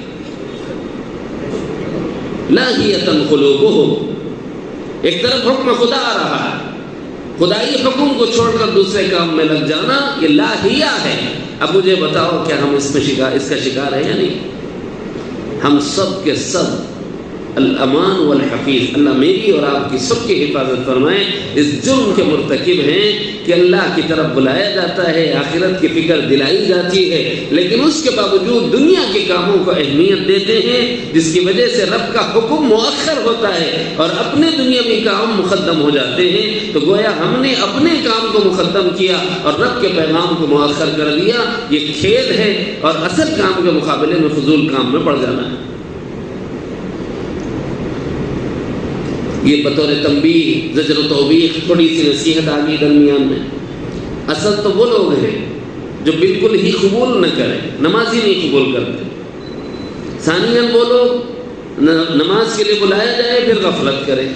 لاہیۃ قلوبہم، ایک طرف حکم خدا آ رہا ہے، خدائی حکم کو چھوڑ کر دوسرے کام میں لگ جانا، یہ لاہیہ ہے۔ اب مجھے بتاؤ کیا ہم اس کا شکار ہیں یا نہیں؟ ہم سب کے سب الامان والحفیظ، اللہ میری اور آپ کی سب کی حفاظت فرمائے، اس جرم کے مرتکب ہیں کہ اللہ کی طرف بلایا جاتا ہے، آخرت کی فکر دلائی جاتی ہے، لیکن اس کے باوجود دنیا کے کاموں کو اہمیت دیتے ہیں، جس کی وجہ سے رب کا حکم مؤخر ہوتا ہے اور اپنے دنیاوی کام مقدم ہو جاتے ہیں۔ تو گویا ہم نے اپنے کام کو مقدم کیا اور رب کے پیغام کو مؤخر کر دیا۔ یہ کھیل ہے اور اصل کام کے مقابلے میں فضول کام میں پڑ جانا ہے۔ یہ بطور تنبیہ، زجر و توبیخ، تھوڑی سی نصیحت آ گئی درمیان میں۔ اصل تو وہ لوگ ہیں جو بالکل ہی قبول نہ کریں، نماز ہی نہیں قبول کرتے۔ ثانیاً وہ لوگ نماز کے لیے بلایا جائے پھر غفلت کرے،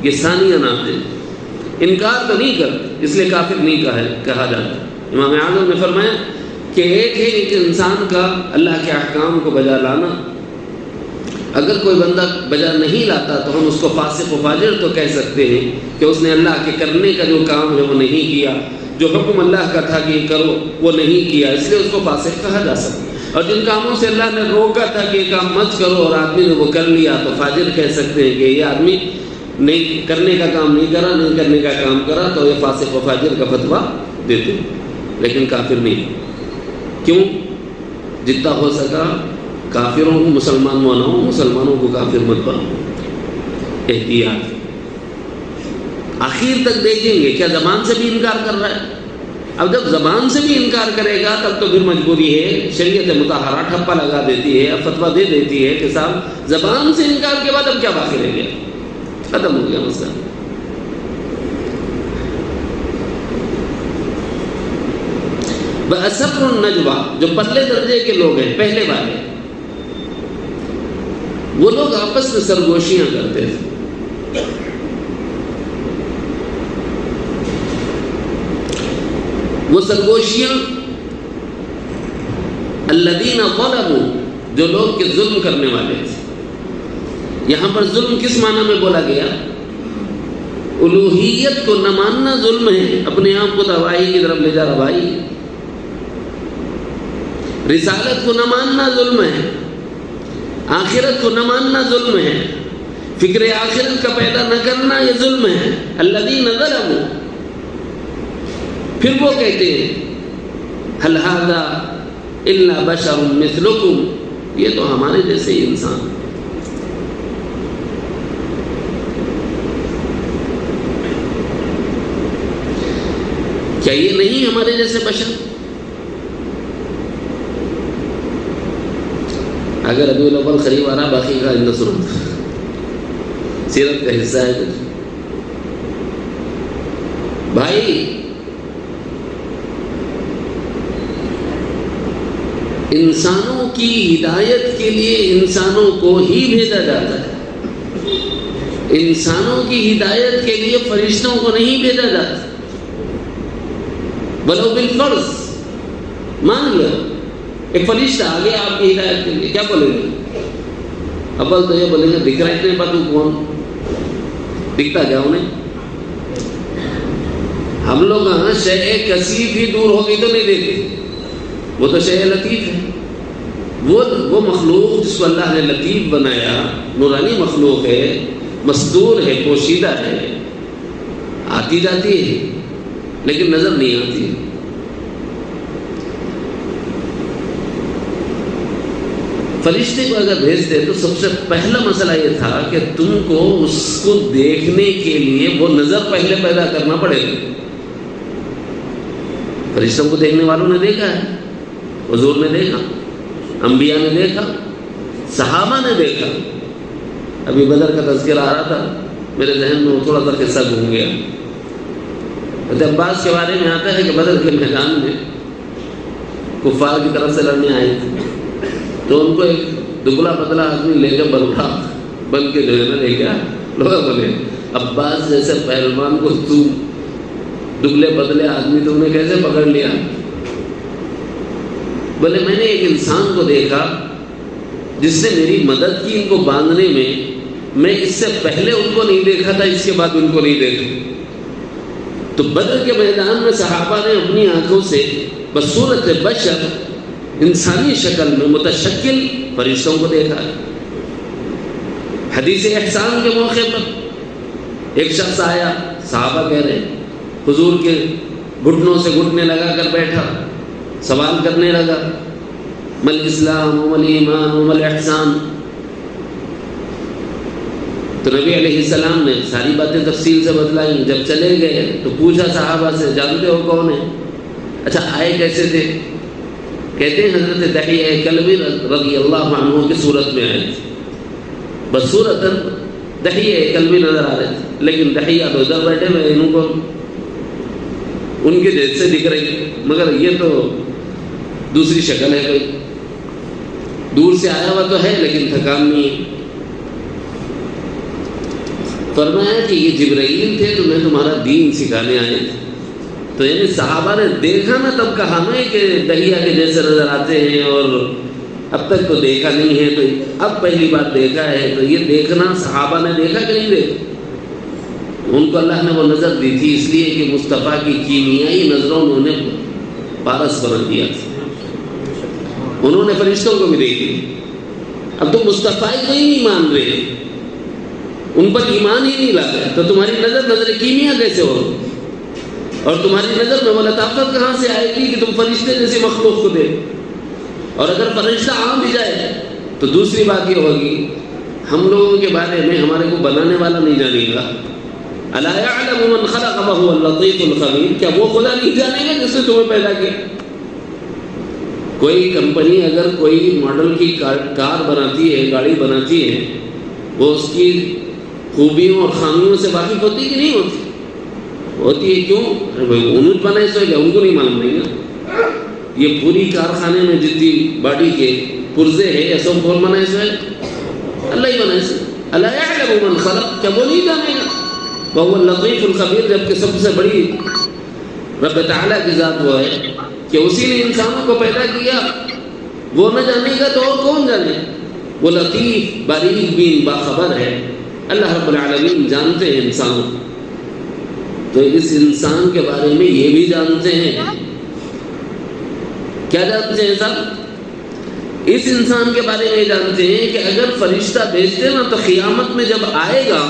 یہ ثانیاً آتے ہیں۔ انکار تو نہیں کرتے، اس لیے کافر نہیں کہا جاتا۔ امام اعظم نے فرمایا کہ ایک ہے ایک انسان کا اللہ کے احکام کو بجا لانا، اگر کوئی بندہ بجا نہیں لاتا تو ہم اس کو فاسق و فاجر تو کہہ سکتے ہیں کہ اس نے اللہ کے کرنے کا جو کام ہے وہ نہیں کیا، جو حکم اللہ کا تھا کہ یہ کرو وہ نہیں کیا، اس لیے اس کو فاسق کہا جا سکتا ہے۔ اور جن کاموں سے اللہ نے روکا تھا کہ یہ کام مت کرو اور آدمی نے وہ کر لیا تو فاجر کہہ سکتے ہیں کہ یہ آدمی نہیں کرنے کا کام نہیں کرا، نہیں کرنے کا کام کرا، تو یہ فاسق و فاجر کا فتویٰ دیتے ہیں، لیکن کافر نہیں۔ کیوں؟ جتنا ہو سکا کافروں کو مسلمان بناؤ، مسلمانوں کو کافر مت بناؤ. احتیاط. آخر تک دیکھیں گے کیا زبان سے بھی انکار کر رہا ہے. اب جب زبان سے بھی انکار کرے گا تب تو پھر مجبوری ہے، شریعت مطہرہ ٹھپا لگا دیتی ہے، فتویٰ دے دیتی ہے کہ صاحب زبان سے انکار کے بعد اب کیا باقی رہ گیا، ختم ہو گیا مسئلہ. بأسر النجوى، جو پہلے درجے کے لوگ ہیں، پہلے والے، وہ لوگ آپس میں سرگوشیاں کرتے تھے. وہ سرگوشیاں الذین ظلموا، جو لوگ کے ظلم کرنے والے تھے. یہاں پر ظلم کس معنی میں بولا گیا؟ الوہیت کو نہ ماننا ظلم ہے، اپنے آپ کو تباہی کی طرف لے جا رہا بھائی. رسالت کو نہ ماننا ظلم ہے، آخرت کو نہ ماننا ظلم ہے، فکر آخرت کا پیدا نہ کرنا یہ ظلم ہے. الذین ظلموا. پھر وہ کہتے ہیں هل هذا الا بشر مثلکم، یہ تو ہمارے جیسے ہی انسان. کیا یہ نہیں ہمارے جیسے بشر؟ اگر ربیع الاول قریب آ رہا، باقی کا ان سنت سیرت کا حصہ ہے. بھائی انسانوں کی ہدایت کے لیے انسانوں کو ہی بھیجا جاتا ہے. انسانوں کی ہدایت کے لیے فرشتوں کو نہیں بھیجا جاتا. بلو بالفرض مان لو ایک فرشتہ آگے آپ کی ہدایت کے لیے، کیا بولیں گے؟ اول تو یہ بولیں گے دکھ رہا اتنے بات کون دکھتا کیا انہیں؟ ہم لوگ شے کثیف ہی دور ہو گئی تو نہیں دیکھتے، وہ تو شے لطیف ہے. وہ مخلوق جس کو اللہ نے لطیف بنایا، نورانی مخلوق ہے، مستور ہے، پوشیدہ ہے، آتی جاتی ہے لیکن نظر نہیں آتی. فرشتے کو اگر بھیجتے تو سب سے پہلا مسئلہ یہ تھا کہ تم کو اس کو دیکھنے کے لیے وہ نظر پہلے پیدا کرنا پڑے گا. فرشتوں کو دیکھنے والوں نے دیکھا ہے، حضور نے دیکھا، انبیاء نے دیکھا، صحابہ نے دیکھا. ابھی بدر کا تذکرہ آ رہا تھا میرے ذہن میں، وہ تھوڑا سا قصہ گھوم گیا. حضرت عباس کے بارے میں آتا ہے کہ بدر کے میدان میں کفار کی طرف سے لڑنے آئے تھے، تو ان کو ایک دبلا پتلا آدمی لے کے بروڑا بن کے جو ہے نا لے گیا. لوگ بولے عباس جیسے پہلوان کو تو دبلے پتلے آدمی تم نے کیسے پکڑ لیا؟ بولے میں نے ایک انسان کو دیکھا جس نے میری مدد کی ان کو باندھنے میں اس سے پہلے ان کو نہیں دیکھا تھا، اس کے بعد ان کو نہیں دیکھا. تو بدر کے میدان میں صحابہ نے اپنی آنکھوں سے بصورت بشر، انسانی شکل میں متشکل فرشتوں کو دیکھا. حدیث احسان کے موقع پر ایک شخص آیا، صحابہ کہہ رہے ہیں، حضور کے گھٹنوں سے گھٹنے لگا کر بیٹھا، سوال کرنے لگا مل اسلام ومل ایمان ومل احسان. تو نبی علیہ السلام نے ساری باتیں تفصیل سے بتلائیں. جب چلے گئے تو پوچھا صحابہ سے جانتے ہو کون ہے؟ اچھا آئے کیسے تھے؟ کہتے ہیں حضرت دحیہ کلبی رضی اللہ عنہ کی صورت میں آئے تھے. بس صورتاً دحیہ کلبی نظر آ رہے تھے، لیکن دحیہ تو ادھر بیٹھے ہوئے، ان کو ان کے جیسے سے دکھ رہی، مگر یہ تو دوسری شکل ہے، کوئی دور سے آیا ہوا تو ہے لیکن تھکان نہیں ہے. فرمایا کہ یہ جبرائیل تھے، تمہیں تمہارا دین سکھانے آئے تھے. تو یعنی صحابہ نے دیکھا نا تب کہا نا کہ دہیا کے جیسے نظر آتے ہیں، اور اب تک تو دیکھا نہیں ہے، تو اب پہلی بات دیکھا ہے. تو یہ دیکھنا صحابہ نے دیکھا کہ نہیں دیکھا؟ ان کو اللہ نے وہ نظر دی تھی اس لیے کہ مصطفیٰ کی کیمیائی نظروں میں انہیں پارس بنا دیا تھا. انہوں نے فرشتوں کو بھی دیکھی. اب تم مصطفیٰ کو ہی نہیں مان رہے، ان پر ایمان ہی نہیں لا رہے، تو تمہاری نظر کیمیا کیسے ہو؟ اور تمہاری نظر میں وہ لطافت کہاں سے آئے گی کہ تم فرشتے جیسے مخلوق کو دے؟ اور اگر فرشتہ آ بھی جائے تو دوسری بات یہ ہوگی ہم لوگوں کے بارے میں ہمارے کو بنانے والا نہیں جانے گا. الا یعلم من خلق وهو اللطیف الخبیر، کیا وہ خدا نہیں جانے گا جس نے تمہیں پیدا کیا؟ کوئی کمپنی اگر کوئی ماڈل کی کار بناتی ہے، گاڑی بناتی ہے، وہ اس کی خوبیوں اور خامیوں سے واقف ہوتی کہ نہیں ہوتی؟ ہوتی ہے. کیوں؟ انہوں نے بنائے سو کیا ان کو نہیں معلوم نہیں نا. یہ پوری کارخانے میں جتنی باڈی کے پرزے ہیں یہ سب کون بنائے سو ہے؟ اللہ ہی بنائے سو. الا یعلم من خلق، کیا وہ نہیں جانے گا؟ وهو اللطیف الخبیر، جبکہ سب سے بڑی رب تعالیٰ کی ذات وہ ہے کہ اسی نے انسانوں کو پیدا کیا. وہ نہ جانے گا تو اور کون جانے؟ وہ لطیف باریک بین باخبر ہے. اللہ رب العالمین جانتے ہیں انسانوں، تو اس انسان کے بارے میں یہ بھی جانتے ہیں. کیا جانتے ہیں صاحب؟ اس انسان کے بارے میں جانتے ہیں کہ اگر فرشتہ بھیجتے نا تو قیامت میں جب آئے گا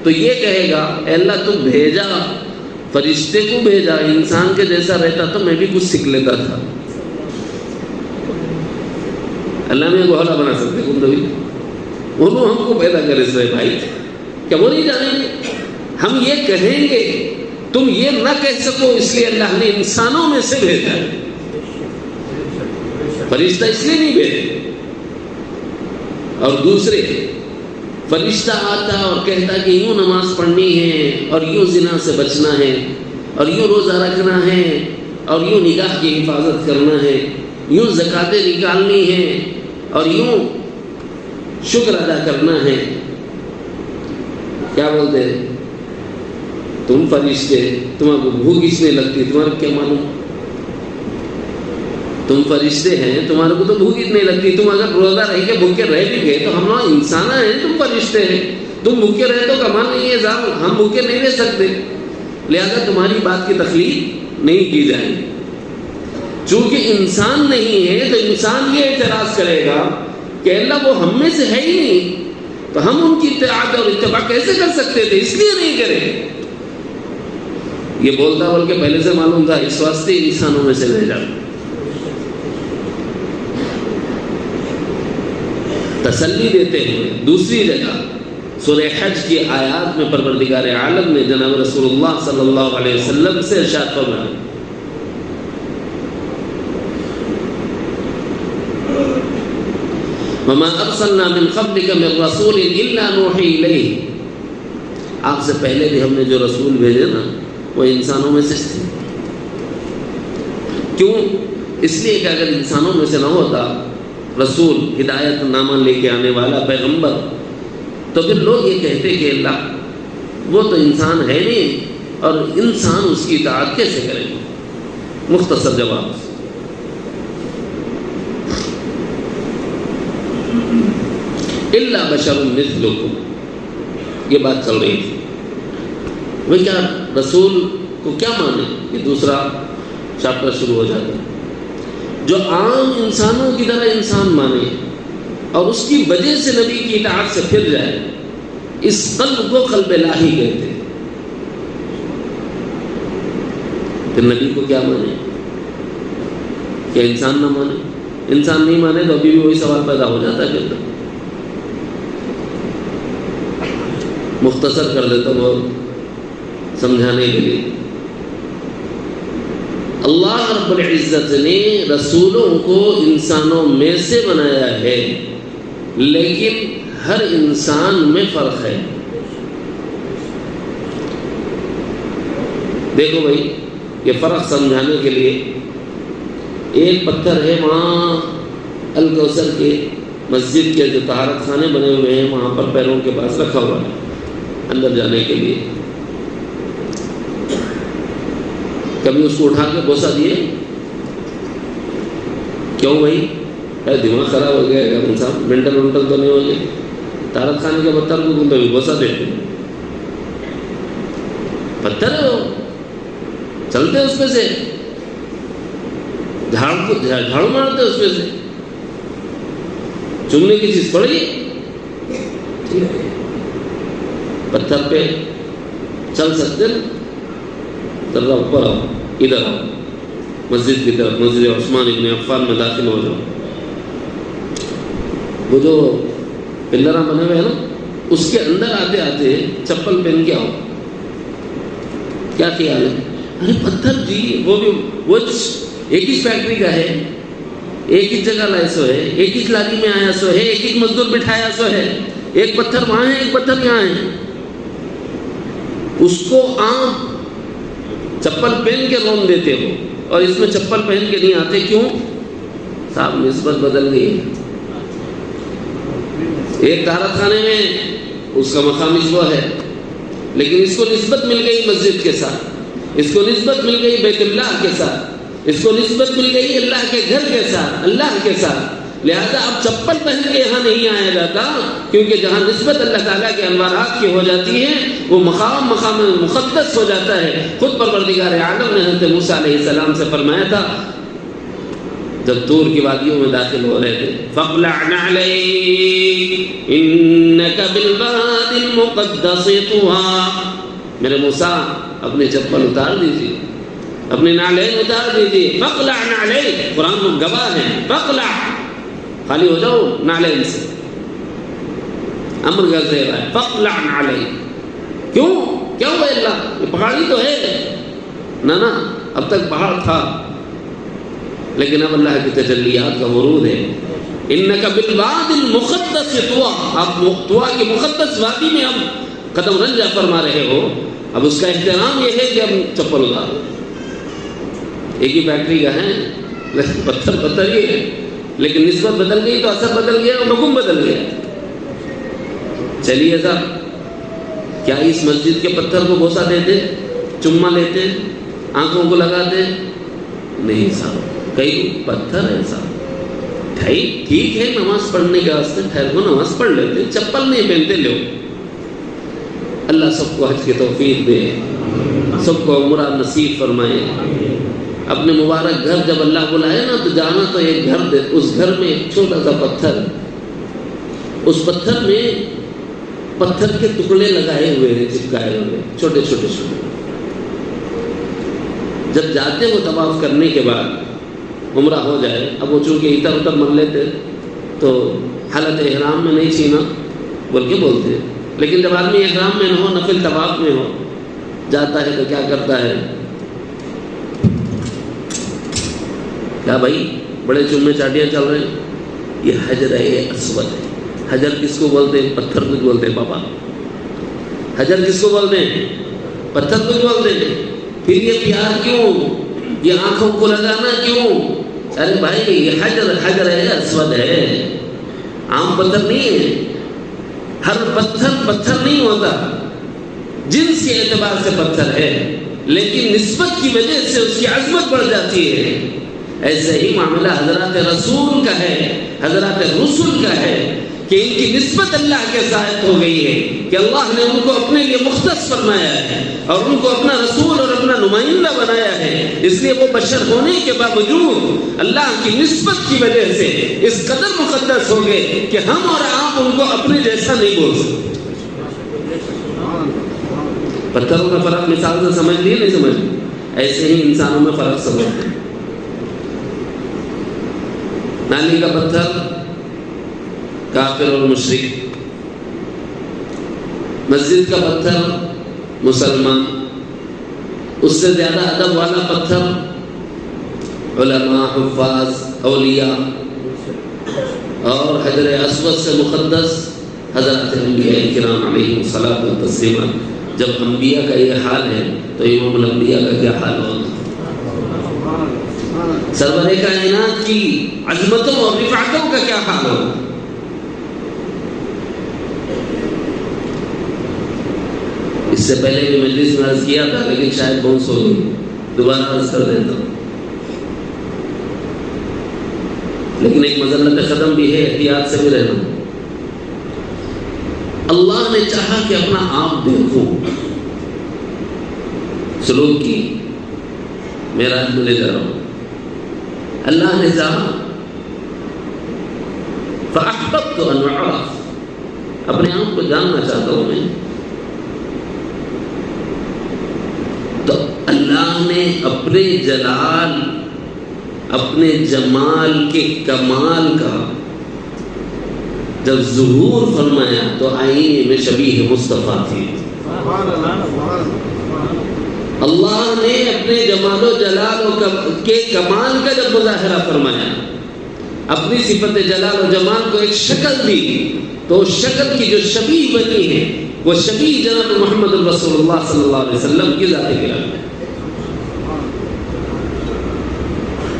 تو یہ کہے گا اے اللہ تو بھیجا، فرشتے کو بھیجا، انسان کے جیسا رہتا تو میں بھی کچھ سیکھ لیتا تھا. اللہ میں گوہلا بنا سکتے کن تو بھی انہوں ہم کو پیدا کرے سوئے بھائی. کیا وہ نہیں جانیں گے؟ ہم یہ کہیں گے تم یہ نہ کہہ سکو، اس لیے اللہ نے انسانوں میں سے بھیجا. فرشتہ اس لیے نہیں بھیجے. اور دوسرے فرشتہ آتا اور کہتا کہ یوں نماز پڑھنی ہے اور یوں زنا سے بچنا ہے اور یوں روزہ رکھنا ہے اور یوں نگاہ کی حفاظت کرنا ہے، یوں زکاتیں نکالنی ہے اور یوں شکر ادا کرنا ہے. کیا بولتے ہیں تم فرشتے؟ تمہیں کو بھوک اس لیے لگتی، تمہارے کیا معلوم؟ تم فرشتے ہیں، تمہارے کو تو بھوک اتنی لگتی. تم اگر روزہ رہ کے بھوکے رہ بھی گئے تو ہم لوگ انسان ہیں، تم فرشتے ہیں. تم بھوکے رہے تو کمال نہیں ہے صاحب، ہم بھوکے نہیں رہ سکتے، لہذا تمہاری بات کی تخلیق نہیں کی جائے. چونکہ انسان نہیں ہے تو انسان یہ اعتراض کرے گا کہ اللہ وہ ہم میں سے ہے ہی نہیں، تو ہم ان کی اطاعت اور اتباع کیسے کر سکتے تھے، اس لیے نہیں کرے. یہ بولتا بول کے پہلے سے معلوم تھا، اس واسطے انسانوں میں سے بھیجا. تسلی دیتے ہوئے دوسری جگہ سورہ حج کی آیات میں پروردگار عالم نے جناب رسول اللہ صلی اللہ علیہ وسلم سے ارشاد فرمایا، وَمَا أَرْسَلْنَا مِنْ قَبْلِكَ مِنْ رَسُولٍ إِلَّا نُوحِي إِلَيْهِ. آپ سے پہلے بھی ہم نے جو رسول بھیجے نا وہ انسانوں میں سے تھے. کیوں؟ اس لیے کہ اگر انسانوں میں سے نہ ہوتا رسول، ہدایت نامہ لے کے آنے والا پیغمبر، تو پھر لوگ یہ کہتے کہ اللہ وہ تو انسان ہے نہیں اور انسان اس کی اطاعت کیسے کرے گا. مختصر جواب، الا بشر مثلکم، یہ بات چل رہی تھی. وہ کیا رسول کو کیا مانے؟ یہ دوسرا چیپٹر شروع ہو جاتا ہے. جو عام انسانوں کی طرح انسان مانے اور اس کی وجہ سے نبی کی اطاعت سے پھر جائے، اس قلب کو قلب الہی کہتے ہیں. پھر نبی کو کیا مانے؟ کہ انسان نہ مانے؟ انسان نہیں مانے تو ابھی بھی وہی سوال پیدا ہو جاتا ہے. پھر مختصر کر دیتا ہوں سمجھانے کے لیے. اللہ رب العزت نے رسولوں کو انسانوں میں سے بنایا ہے، لیکن ہر انسان میں فرق ہے. دیکھو بھائی، یہ فرق سمجھانے کے لیے ایک پتھر ہے وہاں الکوثر کے مسجد کے جو طہارت خانے بنے ہوئے ہیں وہاں پر پیروں کے پاس رکھا ہوا ہے اندر جانے کے لیے. کبھی اس کو اٹھا کے بوسہ دیے؟ کیوں بھائی؟ دماغ خراب ہو گیا ہے انسان، مینٹل ونٹل تو نہیں ہو گئے؟ طہارت خانے کے پتھر کو تم کبھی بوسہ دیتے؟ پتھر ہے وہ، چلتے اس پہ سے، جھاڑو مارتے اس پہ سے، چومنے کی چیز پڑی پتھر پہ چل سکتے نا؟ ذرا اوپر آؤ، ادھر آؤ مسجد کی طرف، مسجد عثمان ابن عفان میں داخل ہو جاؤ. وہ جو پلر بنے ہوئے ہیں نا، اس کے اندر آتے آتے چپل پہن کے آؤ، کیا خیال ہے؟ ارے پتھر جی، وہ بھی وہ ایک ہی فیکٹری کا ہے، ایک ہی جگہ لائے سو ہے، ایک ہی لاری میں آیا سو ہے، ایک ہی مزدور بٹھایا سو ہے، ایک پتھر وہاں ہے، ایک پتھر یہاں ہے، اس کو آپ چپل پہن کے رون دیتے ہو اور اس میں چپل پہن کے نہیں آتے، کیوں؟ صاحب نسبت بدل گئی ہے۔ ایک طہارت خانے میں اس کا مقام وہ ہے، لیکن اس کو نسبت مل گئی مسجد کے ساتھ، اس کو نسبت مل گئی بیت اللہ کے ساتھ، اس کو نسبت مل گئی اللہ کے گھر کے ساتھ، اللہ کے ساتھ، لہذا اب چپل پہن کے یہاں نہیں آیا جاتا، کیونکہ جہاں نسبت اللہ تعالیٰ کے انوارات کی ہو جاتی ہے وہ مقام مقدس ہو جاتا ہے۔ خود پروردگار عالم نے حضرت موسیٰ علیہ السلام سے فرمایا تھا جب طور کی وادیوں میں داخل ہو رہے تھے، فَاقْلَعْ نَعْلَيْكَ إِنَّكَ بِالْوَادِ الْمُقَدَّسِ طُوًى، میرے موسیٰ اپنی چپل اتار دیجیے، اپنی نعلین اتار دیجیے، فَاقْلَعْ نَعْلَيْكَ، قرآن میں گواہ ہے، فَاقْلَعْ، خالی ہو جاؤ نعلین سے، امر کر دے رہا ہے، فَاقْلَعْ نَعْلَيْكَ، کیوں؟ کیا ہوا اللہ؟ یہ پہاڑی تو ہے نا، اب تک پہاڑ تھا، لیکن اب اللہ کی تجلیات کا ورود ہے۔ انک بالواد المقدس طویٰ، آپ طویٰ کی مقدس وادی میں اب قدم رنجہ فرما رہے ہو، اب اس کا احترام یہ ہے کہ اب چپل اتارو۔ ایک ہی فیکٹری کا ہے، پتھر پتھر ہی ہے، لیکن نسبت بدل گئی تو اثر بدل گیا اور حکم بدل گیا۔ چلیے صاحب، کیا اس مسجد کے پتھر کو بوسہ دیتے، چمہ لیتے، آنکھوں کو لگاتے؟ نہیں صاحب، کئی پتھر ہے صاحب، ٹھیک ہے نماز پڑھنے کے واسطے ٹھہر کو نماز پڑھ لیتے، چپل نہیں پہنتے لو۔ اللہ سب کو حج کی توفیق دے، سب کو عمرہ نصیب فرمائے۔ اپنے مبارک گھر جب اللہ بلائے نا تو جانا تو ایک گھر دے، اس گھر میں ایک چھوٹا سا پتھر، اس پتھر میں پتھر کے ٹکڑے لگائے ہوئے ہیں، چپکائے ہوئے چھوٹے چھوٹے چھوٹے۔ جب جاتے ہو طواف کرنے کے بعد عمرہ ہو جائے، اب وہ چونکہ ادھر ادھر مر لیتے تو حالت احرام میں نہیں چھینا بول کے بولتے ہیں، لیکن جب آدمی احرام میں نہ ہو، نفل طواف میں ہو، جاتا ہے تو کیا کرتا ہے؟ کیا بھائی بڑے چومے چاٹیاں چل رہے ہیں؟ یہ حجر اسود ہے۔ حجر کس کو بولتے ہیں؟ پتھر کو بولتے ہیں بابا۔ حجر کس کو بولتے ہیں؟ پتھر کو بولتے ہیں۔ پھر یہ پیار کیوں؟ یہ آنکھوں کو لگانا کیوں؟ ارے بھائی یہ حجر اسود ہے، عام پتھر نہیں ہے۔ ہر پتھر نہیں ہوتا، جنس کے اعتبار سے پتھر ہے، لیکن نسبت کی وجہ سے اس کی عظمت بڑھ جاتی ہے۔ ایسے ہی معاملہ حضرات رسول کا ہے، حضرات رسول کا ہے کہ ان کی نسبت اللہ کے ساتھ ہو گئی ہے کہ اللہ نے ان کو اپنے لیے مختص فرمایا ہے اور ان کو اپنا رسول اور اپنا نمائندہ بنایا ہے۔ اس لیے وہ بشر ہونے کے باوجود اللہ کی نسبت کی وجہ سے اس قدر مقدس ہو گئے کہ ہم اور آپ ان کو اپنے جیسا نہیں بول سکتے۔ پتھروں کا فرق مثال سے سمجھ لیے نہیں سمجھ؟ ایسے ہی انسانوں میں فرق سمجھتے ہیں۔ نالی کا پتھر کافر اور مشرک، مسجد کا پتھر مسلمان، اس سے زیادہ ادب والا پتھر علماء، حفاظ، اولیاء، اور حجر اسود سے مقدس حضرات انبیاء کرام علیہم الصلاۃ والتسلیمات۔ جب انبیاء کا یہ حال ہے تو امام الانبیاء کا کیا حال ہوگا؟ سرور کائنات کی عظمتوں اور رفعتوں کا کیا حال ہوگا؟ اس سے پہلے بھی مجلس میں عرض کیا تھا، لیکن شاید بونس ہو گئی، دوبارہ عرض کر دیتا ہوں۔ لیکن ایک مذلت قدم بھی ہے، احتیاط سے بھی رہنا۔ اللہ نے چاہا کہ اپنا آپ دیکھو، سلوک کی معراج میں لے جا رہا ہوں، اللہ نے چاہا فَأَحْبَبْتُ أَنْ أُعْرَفَ، اپنے آپ کو جاننا چاہتا ہوں میں۔ تو اللہ نے اپنے جلال، اپنے جمال کے کمال کا جب ظہور فرمایا تو آئینے میں شبیہ مصطفیٰ تھی. اللہ نے اپنے جمال و جلال کے کمال کا جب مظاہرہ فرمایا، اپنی صفت جلال و جمال کو ایک شکل دی، تو شکل کی جو شبیہ بنی ہے وہ شبیہ جناب محمد رسول اللہ صلی اللہ علیہ وسلم کی ذات گرامی ہے.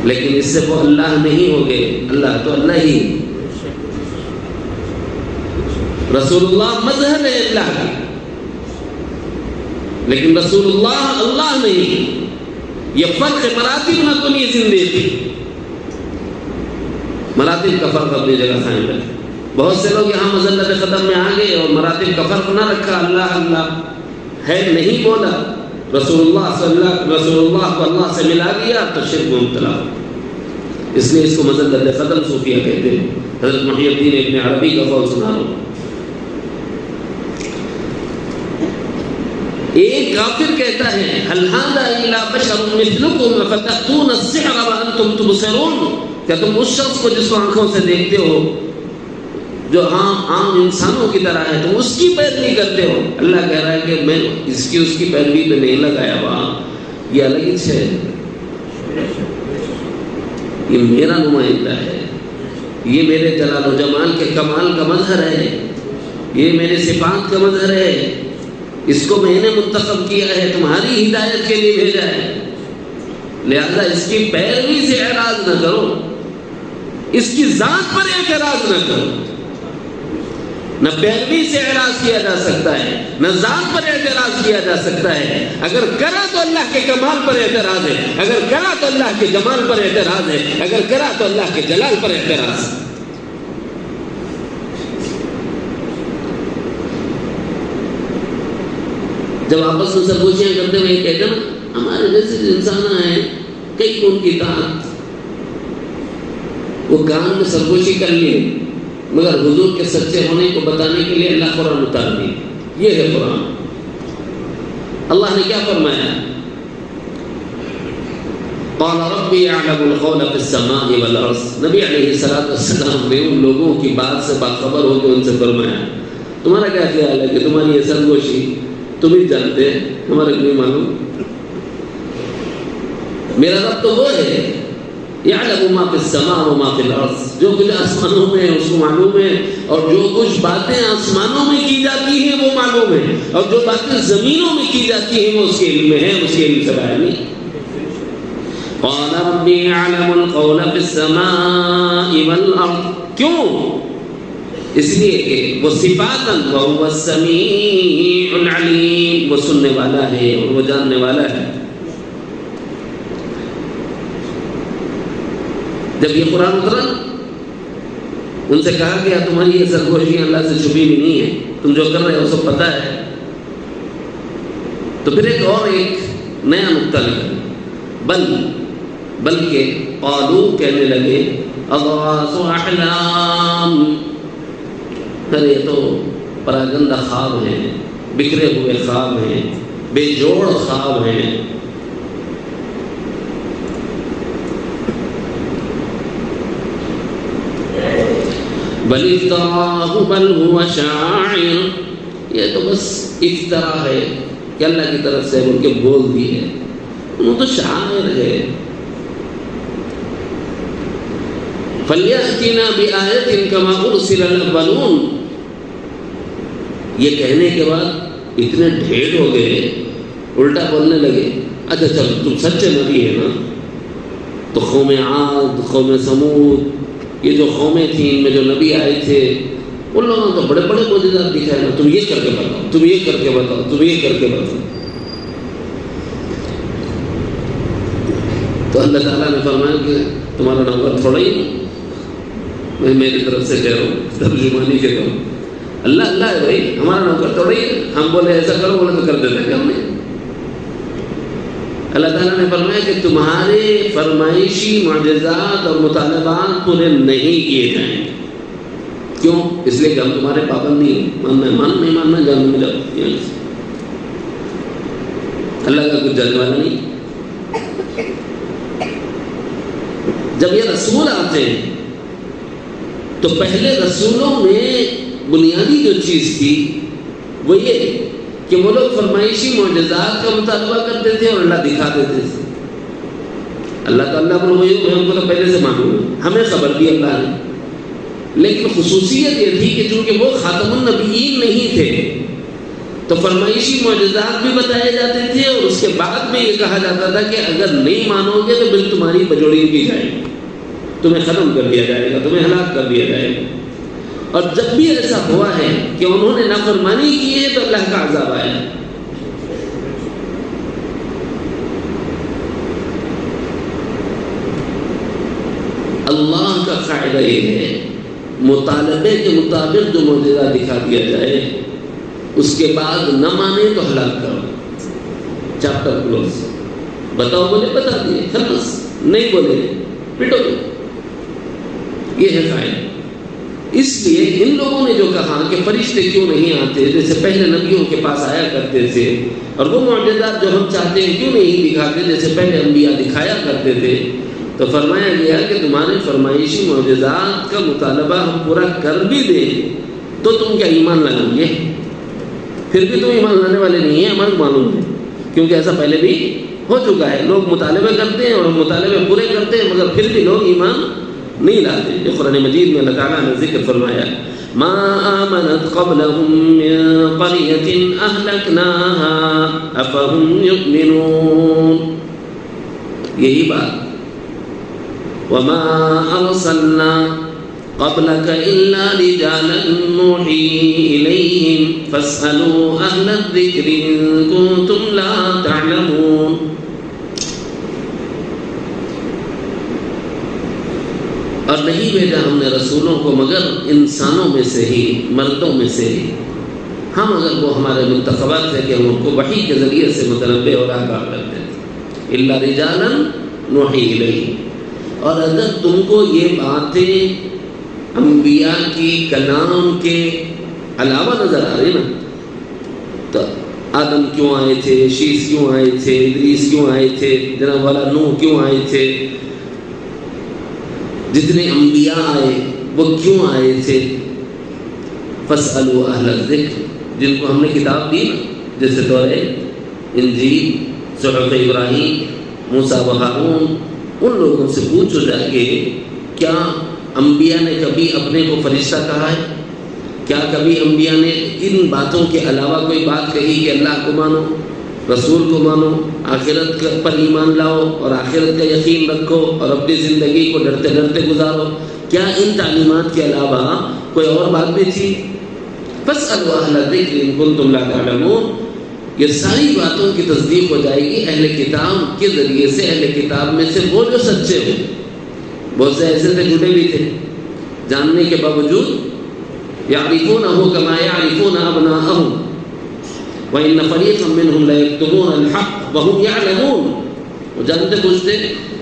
لیکن اس سے وہ اللہ نہیں ہو گئے. اللہ تو اللہ ہی، رسول اللہ مظہر ہے اللہ کی، لیکن رسول اللہ اللہ نہیں. یہ فرق مراتب نہ کنی زندگی، مراتب کا فرق اپنی جگہ قائم رکھے. بہت سے لوگ یہاں مذلت قدم میں آ گئے اور مراتب کا فرق نہ رکھا. اللہ اللہ ہے نہیں بولا، رسول اللہ کو اللہ سے ملا دیا تو شرک میں مبتلا. اس لیے اس کو مذلت قدم صوفیہ کہتے ہیں. حضرت محی الدین ابن عربی کا قول سنا لو. ایک کافر کہتا ہے هل هذا الا بشر مثلكم فتأتون السحر وانتم تبصرون. کیا تم اس شخص کو جس کو آنکھوں سے دیکھتے ہو جو عام انسانوں کی طرح ہے تم اس کی پیروی کرتے ہو؟ اللہ کہہ رہا ہے کہ میں اس کی پیروی پہ نہیں لگایا وہاں، یہ الگ ہی ہے، یہ میرا نمائندہ ہے، یہ میرے جلال و جمال کے کمال کا مظہر ہے، یہ میرے صفات کا مظہر ہے. اس کو میں نے منتخب کیا ہے، تمہاری ہدایت کے لیے بھیجا ہے. لہذا اس کی پیروی سے اعراض نہ کرو، اس کی ذات پر اعتراض نہ کرو. نہ پیروی سے اعراض کیا جا سکتا ہے، نہ ذات پر اعتراض کیا جا سکتا ہے. اگر کرا تو اللہ کے کمال پر اعتراض ہے، اگر کرا تو اللہ کے جمال پر اعتراض ہے، اگر کرا تو اللہ کے جلال پر اعتراض ہے. جب آپس میں سرگوشیاں کرتے ہوئے کہتے ہیں ہمارے جیسے انسان ہیں کئی ان کی طاقت، وہ کان میں سرگوشی کر لیے مگر حضور کے سچے ہونے کو بتانے کے لیے اللہ قرآن اتار دی. یہ ہے قرآن. اللہ نے کیا فرمایا؟ قال ربی اعلم القول فی السماء والارض. نبی علیہ السلام نے ان لوگوں کی بات سے باخبر ہو کے ان سے فرمایا تمہارا کیا خیال ہے کہ تمہاری یہ سرگوشی تم ہی جانتے ہیں، ہمارا نہیں معلوم. میرا رب تو وہ ہے یعلم ما فی السماء وما فی الارض، جو کچھ آسمانوں میں ہے اس کو معلوم ہے، اور جو کچھ باتیں آسمانوں میں کی جاتی ہیں وہ معلوم ہے، اور جو باتیں زمینوں میں کی جاتی ہیں وہ اس کے علم میں ہے، اس کے علم سے باہر نہیں. قال ربی یعلم القول فی السماء والارض. کیوں؟ اس لیے کہ وہ صفاتاً وهو السمیع العلیم، وہ سننے والا ہے اور وہ جاننے والا ہے. جب یہ قرآن اترا ان سے کہا گیا تمہاری یہ سرگوشیاں اللہ سے چھپی بھی نہیں ہے، تم جو کر رہے ہو سب پتہ ہے. تو پھر ایک نیا نکتہ لگا، بلکہ قالو کہنے لگے اضغاث احلام، ارے یہ تو پراگندہ خواب ہیں، بکھرے ہوئے خواب ہیں، بے جوڑ خواب ہیں. بل افتراہ بل هو شاعر، یہ تو بس افطرا ہے کہ اللہ کی طرف سے بول کے بول دی ہے، وہ تو شاعر ہے. فَلْيَأْتِنَا بِآيَةٍ كَمَا أُرْسِلَ الْأَوَّلُونَ. یہ کہنے کے بعد اتنے ڈھیر ہو گئے، الٹا بولنے لگے اچھا چلو تم سچے نبی ہے نا، تو قوم عاد، قوم سمود، یہ جو قومیں تھیں ان میں جو نبی آئے تھے ان لوگوں نے تو بڑے بڑے معجزات دکھائے نا، تم یہ کر کے بتاؤ، تم یہ کر کے بتاؤ، تم یہ کر کے بتاؤ. تو اللہ تعالیٰ نے فرمایا کہ تمہارا نمبر تھوڑا ہی نہیں، میں میری طرف سے کہہ رہا ہوں، ترجمانی کہہ رہا ہوں. اللہ اللہ ہے بھائی، ہمارا نوکر تھوڑا ہی ہے. ہم بولے ایسا کرو بولے تو کر دیتے ہیں ہم نے. اللہ تعالیٰ نے فرمایا کہ تمہارے فرمائشی معجزات اور مطالبات پورے نہیں کیے جائیں گے. کیوں؟ اس لیے کہ ہم تمہارے پابند نہیں ہیں. ماننا ہے مان، نہیں ماننا جان میں جاؤ. اللہ کا کچھ جلنے والا نہیں. جب یہ رسول آتے ہیں تو پہلے رسولوں میں بنیادی جو چیز تھی وہ یہ کہ وہ لوگ فرمائشی معجزات کا مطالبہ کرتے تھے اور اللہ دکھا دیتے تھے. اللہ تعالیٰ پر وہی ہم کو تو پہلے سے معلوم ہے, ہمیں خبر دی اللہ نے, لیکن خصوصیت یہ تھی کہ چونکہ وہ خاتم النبیین نہیں تھے تو فرمائشی معجزات بھی بتائے جاتے تھے, اور اس کے بعد میں یہ کہا جاتا تھا کہ اگر نہیں مانو گے تو پھر تمہاری بجوڑی کی جائے گی, تمہیں ختم کر دیا جائے گا, تمہیں ہلاک کر دیا جائے گا. اور جب بھی ایسا ہوا ہے کہ انہوں نے نافرمانی کی ہے تو اللہ کا عذاب آیا. اللہ کا قاعدہ یہ ہے مطالبے کے مطابق جو معجزہ دکھا دیا جائے اس کے بعد نہ مانے تو ہلاک کرو. Chapter close. بتاؤ بولے بتا دیے خلاص, نہیں بولے پٹو. یہ ہے قاعدہ. اس لیے ان لوگوں نے جو کہا کہ فرشتے کیوں نہیں آتے جیسے پہلے نبیوں کے پاس آیا کرتے تھے, اور وہ معجزات جو ہم چاہتے ہیں کیوں نہیں دکھاتے جیسے پہلے انبیاء دکھایا کرتے تھے, تو فرمایا گیا کہ تمہارے فرمائشی معجزات کا مطالبہ ہم پورا کر بھی دیں تو تم کیا ایمان لاؤ گے؟ پھر بھی تم ایمان لانے والے نہیں ہیں, ہمارے معلوم ہے, کیونکہ ایسا پہلے بھی ہو چکا ہے. لوگ مطالبے کرتے ہیں اور مطالبے پورے کرتے ہیں مگر پھر بھی لوگ ایمان نہیں لاتے. یہ قرآن مجید میں اللہ تعالیٰ نے ذکر فرمایا ما آمنت قبلهم من قرية أهلكناها أفهم يؤمنون. یہی بات وما أرسلنا قبلك إلا رجالا نوحي إليهم فاسألوا أهل الذكر إن كنتم لا تعلمون. اور نہیں بھیجا ہم نے رسولوں کو مگر انسانوں میں سے ہی, مردوں میں سے ہی. ہم اگر وہ ہمارے منتخبات ہے کہ ہم ان کو وحی کے ذریعے سے متنبع اور آگاہ کرتے تھے. الا رجالا نوحی الیہ. اور اگر تم کو یہ باتیں انبیاء کی کلام کے علاوہ نظر آ رہی نا, تو آدم کیوں آئے تھے, شیس کیوں آئے تھے, ادریس کیوں آئے تھے, جناب والا نوح کیوں آئے تھے, جتنے انبیاء آئے وہ کیوں آئے تھے. فاسألوا اہل الذکر, جن کو ہم نے کتاب دی نا جیسے تورات, انجیل, صحف ابراہیم, موسیٰ و ہارون, ان لوگوں سے پوچھو جا کے کیا انبیاء نے کبھی اپنے کو فرشتہ کہا ہے؟ کیا کبھی انبیاء نے ان باتوں کے علاوہ کوئی بات کہی کہ اللہ کو مانو, رسول کو مانو, آخرت پر ایمان لاؤ اور آخرت کا یقین رکھو اور اپنی زندگی کو ڈرتے ڈرتے گزارو؟ کیا ان تعلیمات کے علاوہ کوئی اور بات بھی تھی؟ فاسألوا اہل الذکر ان کنتم لا تعلمون. یہ ساری باتوں کی تصدیق ہو جائے گی اہل کتاب کے ذریعے سے. اہل کتاب میں سے وہ جو سچے ہوں, بہت سے ایسے تھے جھوٹے بھی تھے, جاننے کے باوجود یعرفونہ کما یعرفون ابناءہم وَإِنَّ فَرِيقًا مِّنْهُمْ لَيَكْتُمُونَ الْحَقَّ وَهُمْ يَعْلَمُونَ. وہ جانتے پوچھتے,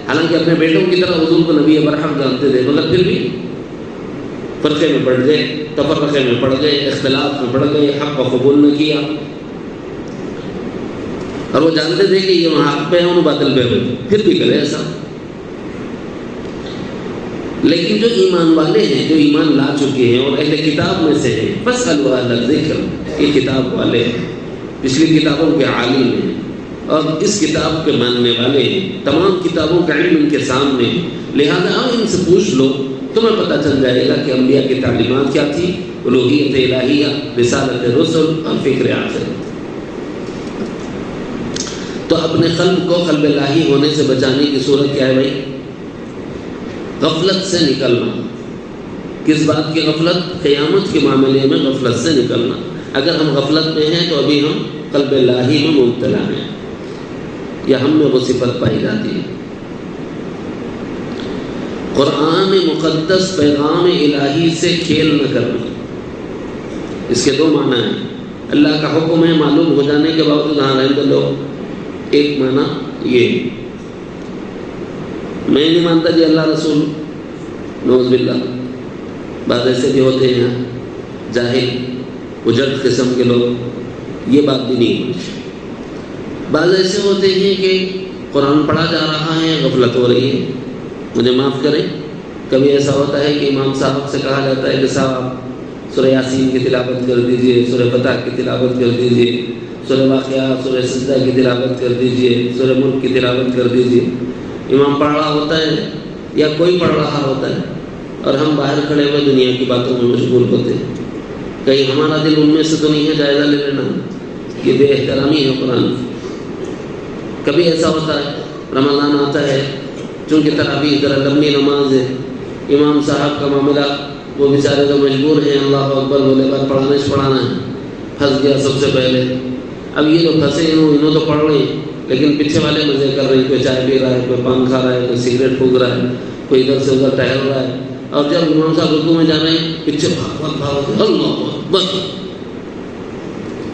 حالانکہ اپنے بیٹوں کی طرح حضور کو نبی برحق جانتے تھے, مگر پھر بھی فرقے میں پڑ گئے, تفرقے میں پڑ گئے, اختلاف میں پڑ گئے, حق کو قبول نہ کیا. اور وہ جانتے تھے کہ یہ حق پہ ہیں اور باطل پہ ہیں, پھر بھی کرے ایسا. لیکن جو ایمان والے ہیں, جو ایمان لا چکے ہیں اور اہل کتاب میں سے ہیں, فاسألوا اہل الذکر, یہ کتاب والے ہیں, پچھلی کتابوں کے عالم ہیں اور اس کتاب کے ماننے والے ہیں, تمام کتابوں کا علم ان کے سامنے ہے, لہذا آپ ان سے پوچھ لو, تمہیں پتہ چل جائے گا کہ انبیاء کی تعلیمات کیا تھی, الوہیت الہیہ, رسالت رسل اور فکر آخرت. تو اپنے قلب کو قلب الہی ہونے سے بچانے کی صورت کیا ہے بھائی؟ غفلت سے نکلنا. کس بات کی غفلت؟ قیامت کے معاملے میں غفلت سے نکلنا. اگر ہم غفلت میں ہیں تو ابھی ہم قلب الہی میں مبتلا ہیں, یا ہم میں وہ صفت پائی جاتی ہے. قرآن مقدس پیغام الہی سے کھیل نہ کرنا. اس کے دو معنی ہیں. اللہ کا حکم ہے معلوم ہو جانے کے باوجود ہاں رہنے دو. ایک معنی یہ, میں نہیں مانتا جی اللہ رسول, نعوذ باللہ. بعض ایسے بھی ہوتے ہیں جاہل اجڑ قسم کے لوگ, یہ بات بھی نہیں ہوتی. بعض ایسے ہوتے ہیں کہ قرآن پڑھا جا رہا ہے, غفلت ہو رہی ہے, مجھے معاف کریں. کبھی ایسا ہوتا ہے کہ امام صاحب سے کہا جاتا ہے کہ صاحب سورہ یاسین کی تلاوت کر دیجئے، سورہ فتح کی تلاوت کر دیجئے، سورہ واقعہ، سورہ سجدہ کی تلاوت کر دیجئے، سورہ ملک کی تلاوت کر دیجئے۔ امام پڑھ رہا ہوتا ہے یا کوئی پڑھ رہا ہوتا ہے اور ہم باہر کھڑے ہوئے دنیا کی باتوں میں مشغول ہوتے ہیں، کہیں ہمارا دل ان میں سے تو نہیں ہے؟ جائزہ لے لینا، یہ بے احترامی ہے قرآن کی۔ کبھی ایسا ہوتا ہے رمضان آتا ہے، چونکہ تراویح ذرا لمبی نماز ہے، امام صاحب کا معاملہ، وہ بیچارے تو مجبور ہیں اللہ اکبر بولے بعد پڑھانا ہے، پھنس گیا سب سے پہلے۔ اب یہ لوگ پھنسے انہوں تو پڑھ رہے ہیں، لیکن پیچھے والے مزے کر رہے ہیں، کوئی چائے پی رہا ہے، کوئی پان کھا رہا ہے، کوئی سگریٹ پھونک رہا ہے، کوئی ادھر سے ادھر ٹہل رہا ہے، اور جب امام صاحب رکوع میں جا رہے ہیں پیچھے بھاگ اللہ اکبر۔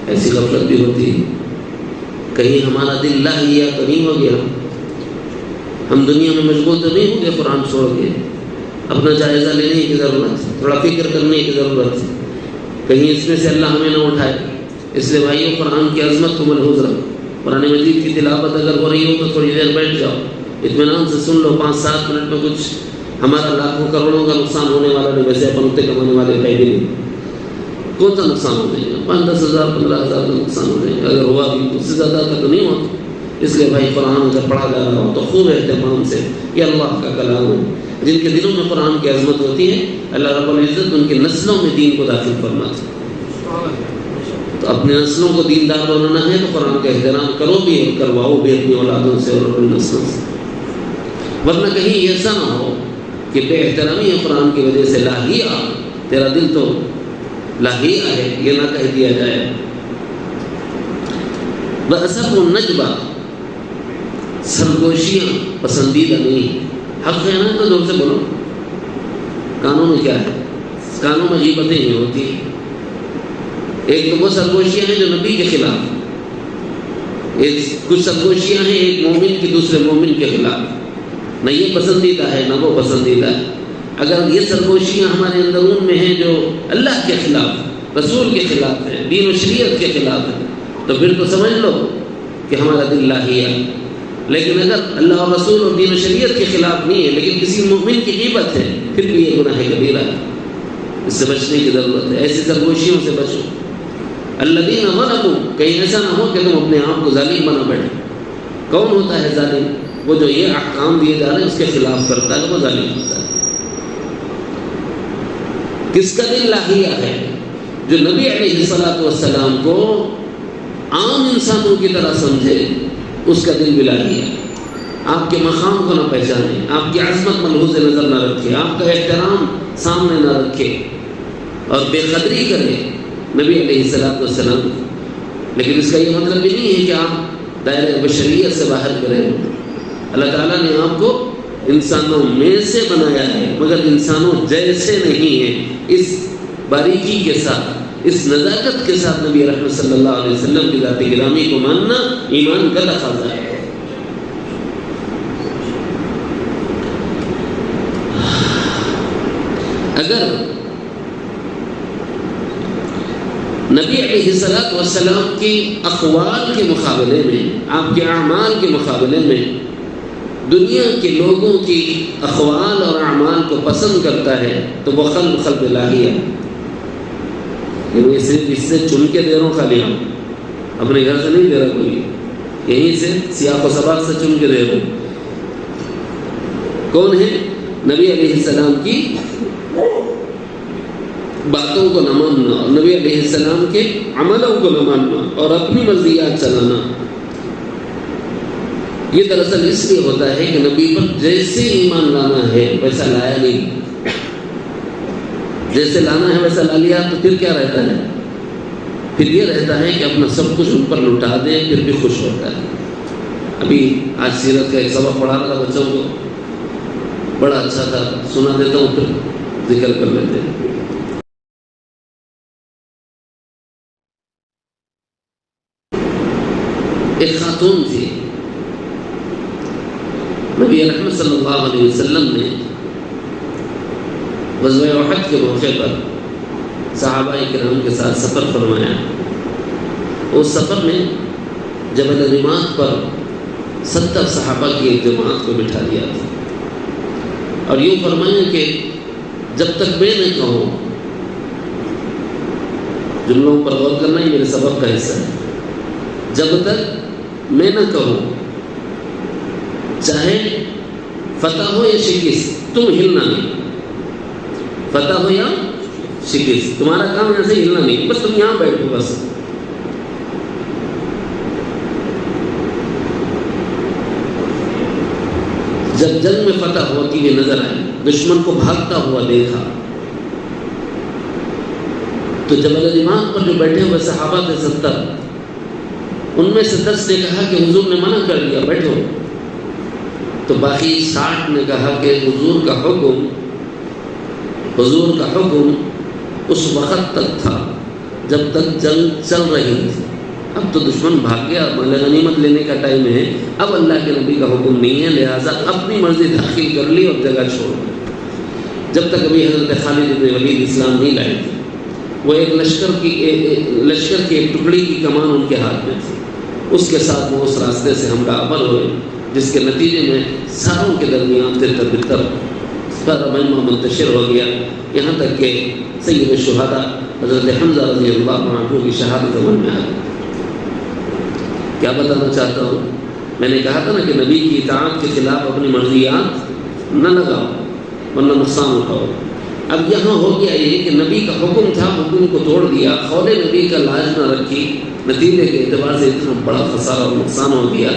ایسی غفلت بھی ہوتی ہے، کہیں ہمارا دل لاہیا تو نہیں ہو گیا؟ ہم دنیا میں مشغول تو نہیں ہوں گے قرآن چھوڑ کے؟ اپنا جائزہ لینے کی ضرورت ہے، تھوڑا فکر کرنے کی ضرورت ہے، کہیں اس میں سے اللہ ہمیں نہ اٹھائے۔ اس لیے بھائیو قرآن کی عظمت کو ملحوظ رکھو۔ قرآن مجید کی تلاوت اگر ہو رہی ہو تو تھوڑی دیر بیٹھ جاؤ، اطمینان سے سن لو، 5-7 منٹ میں کچھ ہمارا لاکھوں کروڑوں کا نقصان ہونے والا نہیں، ویسے اپن اتنے کمانے والے ہے بھی نہیں، کون سا نقصان ہو جائے گا؟ 5-10 ہزار 15 ہزار کا نقصان ہو جائے گا، اگر ہوا بھی اس سے زیادہ کا تو نہیں ہوتا۔ اس لیے بھائی قرآن جب پڑھا جا رہا ہو تو خوب اہتمام سے، یہ اللہ کا کلام ہے۔ جن کے دلوں میں قرآن کی عظمت ہوتی ہے اللہ رب العزت ان کی نسلوں میں دین کو داخل فرماتا ہے۔ تو اپنی نسلوں کو دیندار بنانا ہے تو قرآن کا احترام کرو بھی اور کرواؤ بھی اپنی اولادوں سے اور اپنی نسلوں سے، ورنہ کہیں ایسا نہ ہو کہ بے احترامی قرآن کی وجہ سے لاہیا، تیرا دل تو لاہیا ہے، یہ نہ کہہ دیا جائے۔ وَأَسَفُ النَّجْبَ، سرگوشیاں پسندیدہ نہیں۔ حق ہے نا تو زور سے بولو، کانوں میں کیا ہے؟ کانوں میں غیبتیں ہی ہوتی ہیں۔ ایک تو وہ سرگوشیاں ہیں جو نبی کے خلاف، کچھ سرگوشیاں ہیں ایک مومن کی دوسرے مومن کے خلاف، نہ یہ پسندیدہ ہے نہ وہ پسندیدہ ہے۔ اگر یہ سرگوشیاں ہمارے اندرون میں ہیں جو اللہ کے خلاف، رسول کے خلاف ہے، دین و شریعت کے خلاف ہے، تو پھر تو سمجھ لو کہ ہمارا دل لاہیا ہے۔ لیکن اگر اللہ اور رسول اور دین و شریعت کے خلاف نہیں ہے لیکن کسی مومن کی غیبت ہے، پھر بھی یہ گناہ کبیرہ ہے، اس سے بچنے کی ضرورت ہے۔ ایسی سرگوشیوں سے بچو۔ الذین ظلموا، کہیں ایسا نہ ہو کہ تم اپنے آپ کو ظالم بنا بیٹھے۔ کون ہوتا ہے ظالم؟ وہ جو یہ احکام دیے جا رہے ہیں اس کے خلاف کرتا ہے، وہ ظالم ہوتا ہے۔ کس کا دل لاہیا ہے؟ جو نبی علیہ الصلوۃ والسلام کو عام انسانوں کی طرح سمجھے، اس کا دل بھی لاہیا ہے۔ آپ کے مقام کو نہ پہچانے، آپ کی عظمت ملحوظ نظر نہ رکھے، آپ کا احترام سامنے نہ رکھے اور بے قدری کرے نبی علیہ الصلوۃ والسلام۔ لیکن اس کا یہ مطلب بھی نہیں ہے کہ آپ دائرۂ بشریت سے باہر کریں۔ اللہ تعالیٰ نے آپ کو انسانوں میں سے بنایا ہے مگر انسانوں جیسے نہیں ہے۔ اس باریکی کے ساتھ، اس نزاکت کے ساتھ نبی رحمت صلی اللہ علیہ وسلم کی ذات گرامی کو ماننا ایمان کا تقاضا ہے۔ اگر نبی علیہ الصلوۃ والسلام کی اقوال کے مقابلے میں، آپ کے اعمال کے مقابلے میں دنیا کے لوگوں کی اقوال اور اعمال کو پسند کرتا ہے تو وہ خلق لاہیا ہے۔ یہ صرف اس سے چن کے دے رہا ہوں، خالی ہم اپنے گھر سے نہیں دے رہا کوئی، یہیں سے سیاق و سباق سے چن کے دے رہا ہوں۔ کون ہے؟ نبی علیہ السلام کی باتوں کو نہ ماننا اور نبی علیہ السلام کے عملوں کو نہ ماننا اور اپنی مرضیات چلانا۔ یہ دراصل اس لیے ہوتا ہے کہ نبی پر جیسے ایمان لانا ہے ویسا لایا نہیں، جیسے لانا ہے ویسا لا لیا تو پھر کیا رہتا ہے؟ پھر یہ رہتا ہے کہ اپنا سب کچھ ان پر لٹا دے، پھر بھی خوش ہوتا ہے۔ ابھی آج سیرت کا ایک سبق پڑھا رہا تھا بچوں کو، بڑا اچھا تھا، سنا دیتا ہوں پھر ذکر کر لیتے ہیں۔ ایک خاتون تھی، نبی رحمت صلی اللہ علیہ وسلم نے غزوہ احد کے موقع پر صحابہ کرام کے ساتھ سفر فرمایا۔ اس سفر میں جبل رمات پر 70 صحابہ کی ایک جماعت کو بٹھا دیا تھا اور یوں فرمایا کہ جب تک میں نہ کہوں جملوں پر غور کرنا ہی میرے سبق کا حصہ ہے۔ جب تک میں نہ کہوں، چاہے فتح ہو یا شکست، تم ہلنا نہیں۔ فتح ہو یا شکست، تمہارا کام یہاں سے ہلنا نہیں، بس تم یہاں بیٹھو بس۔ جب جنگ میں فتح ہوتی ہوئی نظر آئی، دشمن کو بھاگتا ہوا دیکھا، تو جبل الرماح پر جو بیٹھے ہوئے صحابہ تھے 70، ان میں سے 10 نے کہا کہ حضور نے منع کر دیا، بیٹھو۔ تو باقی 60 نے کہا کہ حضور کا حکم اس وقت تک تھا جب تک جنگ چل رہی تھی، اب تو دشمن بھاگ گیا، غنیمت لینے کا ٹائم ہے، اب اللہ کے نبی کا حکم نہیں ہے، لہٰذا اپنی مرضی داخل کر لی اور جگہ چھوڑ دی۔ جب تک ابھی حضرت خالد بن ولید اسلام نہیں لائے تھے، وہ ایک لشکر کی ایک ٹکڑی کی کمان ان کے ہاتھ میں تھی، اس کے ساتھ وہ اس راستے سے حملہ آور ہوئے، جس کے نتیجے میں ساروں کے درمیان تر بتر مہمہ منتشر ہو گیا، یہاں تک کہ سید الشہداء حضرت حمزہ رضی اللہ عنہ کی شہادت عمل میں آ گئی۔ کیا بتانا چاہتا ہوں؟ میں نے کہا تھا نا کہ نبی کی اطاعت کے خلاف اپنی مرضیات نہ لگاؤ ورنہ نقصان اٹھاؤ۔ اب یہاں ہو گیا یہ کہ نبی کا حکم تھا، حکم کو توڑ دیا، قول نبی کا لاج نہ رکھی، نتیجے کے اعتبار سے اتنا بڑا خسارہ اور نقصان ہو گیا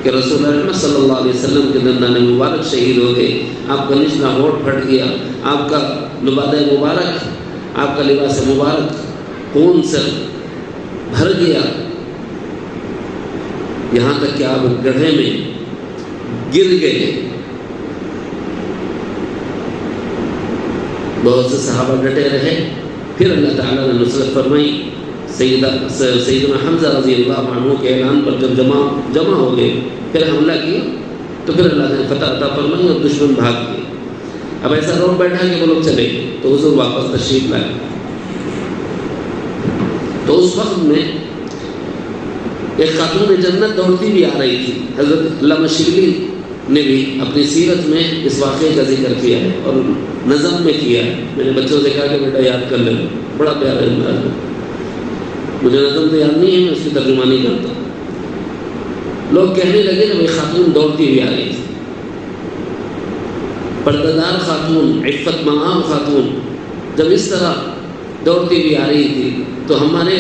کہ رسول اللہ صلی اللہ علیہ وسلم کے دندان مبارک شہید ہو گئے، آپ کا نچلا ہونٹ پھٹ گیا، آپ کا لبادہ مبارک، آپ کا لباس مبارک خون سے بھر گیا، یہاں تک کہ آپ گڑھے میں گر گئے۔ بہت سے صحابہ ڈٹے رہے، پھر اللہ تعالیٰ نے نصرت فرمائی۔ سیدنا حمزہ رضی اللہ عنہ کے اعلان پر جب جمع ہو گئے، پھر حملہ کیا، تو پھر اللہ نے فتح عطا فرمائی اور دشمن بھاگ گئے۔ اب ایسا روک بیٹھا کہ وہ لوگ چلے گئے، تو حضور واپس تشریف لائے۔ تو اس وقت میں ایک خاتون جنت دوڑتی بھی آ رہی تھی۔ حضرت علامہ شبلی نے بھی اپنی سیرت میں اس واقعے کا ذکر کیا ہے اور نظم میں کیا ہے۔ میں نے بچوں سے کہا کہ بیٹا یاد کر لے، بڑا پیارا انداز ہے، مجھے نظم تو یاد نہیں ہے، میں اس کی ترجمہ نہیں کرتا۔ لوگ کہنے لگے کہ وہ خاتون دوڑتی ہوئی آ رہی تھی، پردہ دار خاتون، عفت مآب خاتون، جب اس طرح دوڑتی ہوئی آ رہی تھی تو ہمارے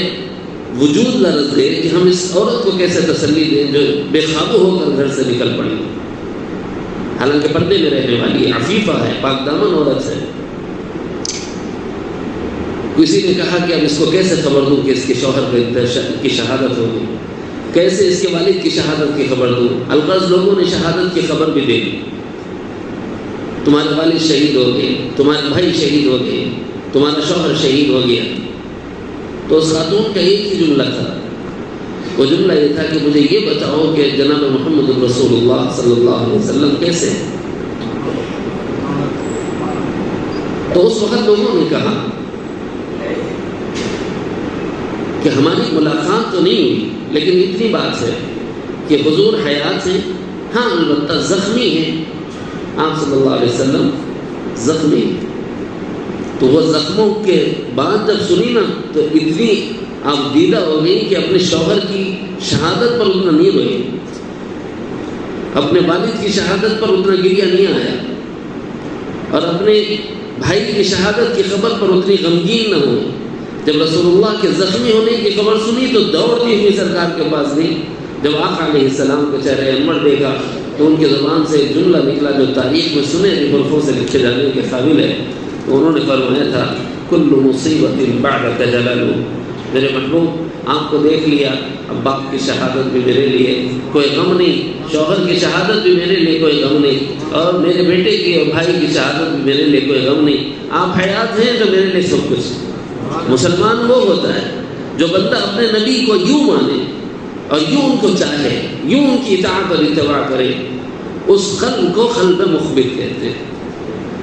وجود لرز گئے کہ ہم اس عورت کو کیسے تسلی دیں جو بے قابو ہو کر گھر سے نکل پڑی، حالانکہ پردے میں رہنے والی عفیفہ ہے، پاک دامن عورت ہے۔ کسی نے کہا کہ اب اس کو کیسے خبر دوں کہ اس کے شوہر کی شہادت ہوگی، کیسے اس کے والد کی شہادت کی خبر دوں؟ الغرض لوگوں نے شہادت کی خبر بھی دے دی، تمہارے والد شہید ہو گئے، تمہارے بھائی شہید ہو گئے، تمہارا شوہر شہید ہو گیا۔ تو اس خاتون کا ایک ہی جملہ تھا، وہ جملہ یہ تھا کہ مجھے یہ بتاؤ کہ جناب محمد رسول اللہ صلی اللہ علیہ وسلم کیسے؟ تو اس وقت لوگوں نے کہا کہ ہماری ملاقات تو نہیں ہوئی، لیکن اتنی بات ہے کہ حضور حیات ہیں، ہاں البتہ زخمی ہیں، آپ صلی اللہ علیہ وسلم زخمی ہیں۔ تو وہ زخموں کے بعد جب سنی نا تو اتنی آپ دیدہ ہو گئی کہ اپنے شوہر کی شہادت پر اتنا نہیں روئی، اپنے والد کی شہادت پر اتنا گریہ نہیں آیا، اور اپنے بھائی کی شہادت کی خبر پر اتنی غمگین نہ ہوئی۔ جب رسول اللہ کے زخمی ہونے کی خبر سنی تو دوڑتی ہوئی سرکار کے پاس گئی۔ جب آقا علیہ السلام کے چہرے انور دیکھا تو ان کی زبان سے ایک جملہ نکلا جو تاریخ میں سنہری حروفوں سے لکھے جانے کے قابل ہے۔ تو انہوں نے فرمایا تھا کل مصیبت بعدک جلال، میرے محبوب آپ کو دیکھ لیا، اب باپ کی شہادت بھی میرے لیے کوئی غم نہیں، شوہر کی شہادت بھی میرے لیے کوئی غم نہیں، اور میرے بیٹے کی اور بھائی کی شہادت بھی میرے لیے کوئی غم نہیں، آپ حیات ہیں تو میرے لیے سب کچھ۔ مسلمان وہ ہوتا ہے جو بندہ اپنے نبی کو یوں مانے اور یوں ان کو چاہے، یوں ان کی اطاعت اور اتباع کرے، اس قلب کو قلب مخبت کہتے ہیں،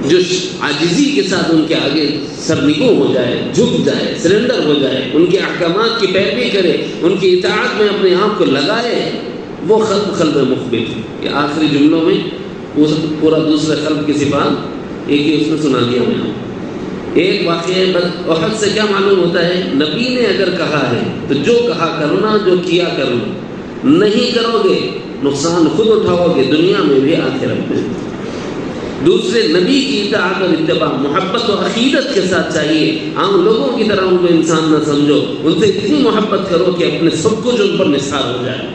جو عاجزی کے ساتھ ان کے آگے سرنگوں ہو جائے، جھک جائے، سرنڈر ہو جائے، ان کے احکامات کی پیروی کرے، ان کی اطاعت میں اپنے آپ کو لگائے، وہ قلب مخبت۔ یہ آخری جملوں میں پورا دوسرے قلب کی صفات ایک ہی اس نے سنا دیا میں آپ، ایک واقعہ احد سے کیا معلوم ہوتا ہے؟ نبی نے اگر کہا ہے تو جو کہا کرنا، جو کیا کرنا، نہیں کرو گے نقصان خود اٹھاؤ گے، دنیا میں بھی آخرت میں۔ دوسرے، نبی کی اطاعت اور اتباع محبت و عقیدت کے ساتھ چاہیے۔ عام لوگوں کی طرح ان کو انسان نہ سمجھو، ان سے اتنی محبت کرو کہ اپنے سب کچھ ان پر نثار ہو جائے۔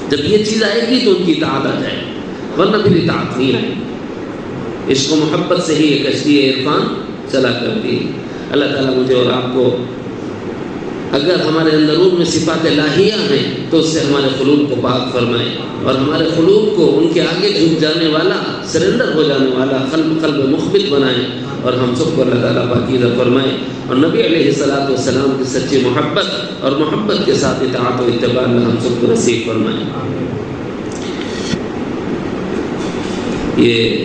جب یہ چیز آئے گی تو ان کی اطاعت آ جائے، ورنہ پھر اطاعت نہیں آئے۔ عشق و محبت سے ہی یہ کشتی عرفان چلا کرتی ہے۔ اللہ تعالیٰ مجھے اور آپ کو، اگر ہمارے اندر ان میں صفات الہیہ ہیں تو اس سے ہمارے قلوب کو پاک فرمائے، اور ہمارے قلوب کو ان کے آگے جھک جانے والا، سرنڈر ہو جانے والا قلب مخبت بنائے، اور ہم سب کو اللہ تعالیٰ پاکیزہ فرمائے، اور نبی علیہ الصلوۃ والسلام کی سچی محبت اور محبت کے ساتھ اطاعت و اتباع اللہ ہم سب کو نصیب فرمائے۔ یہ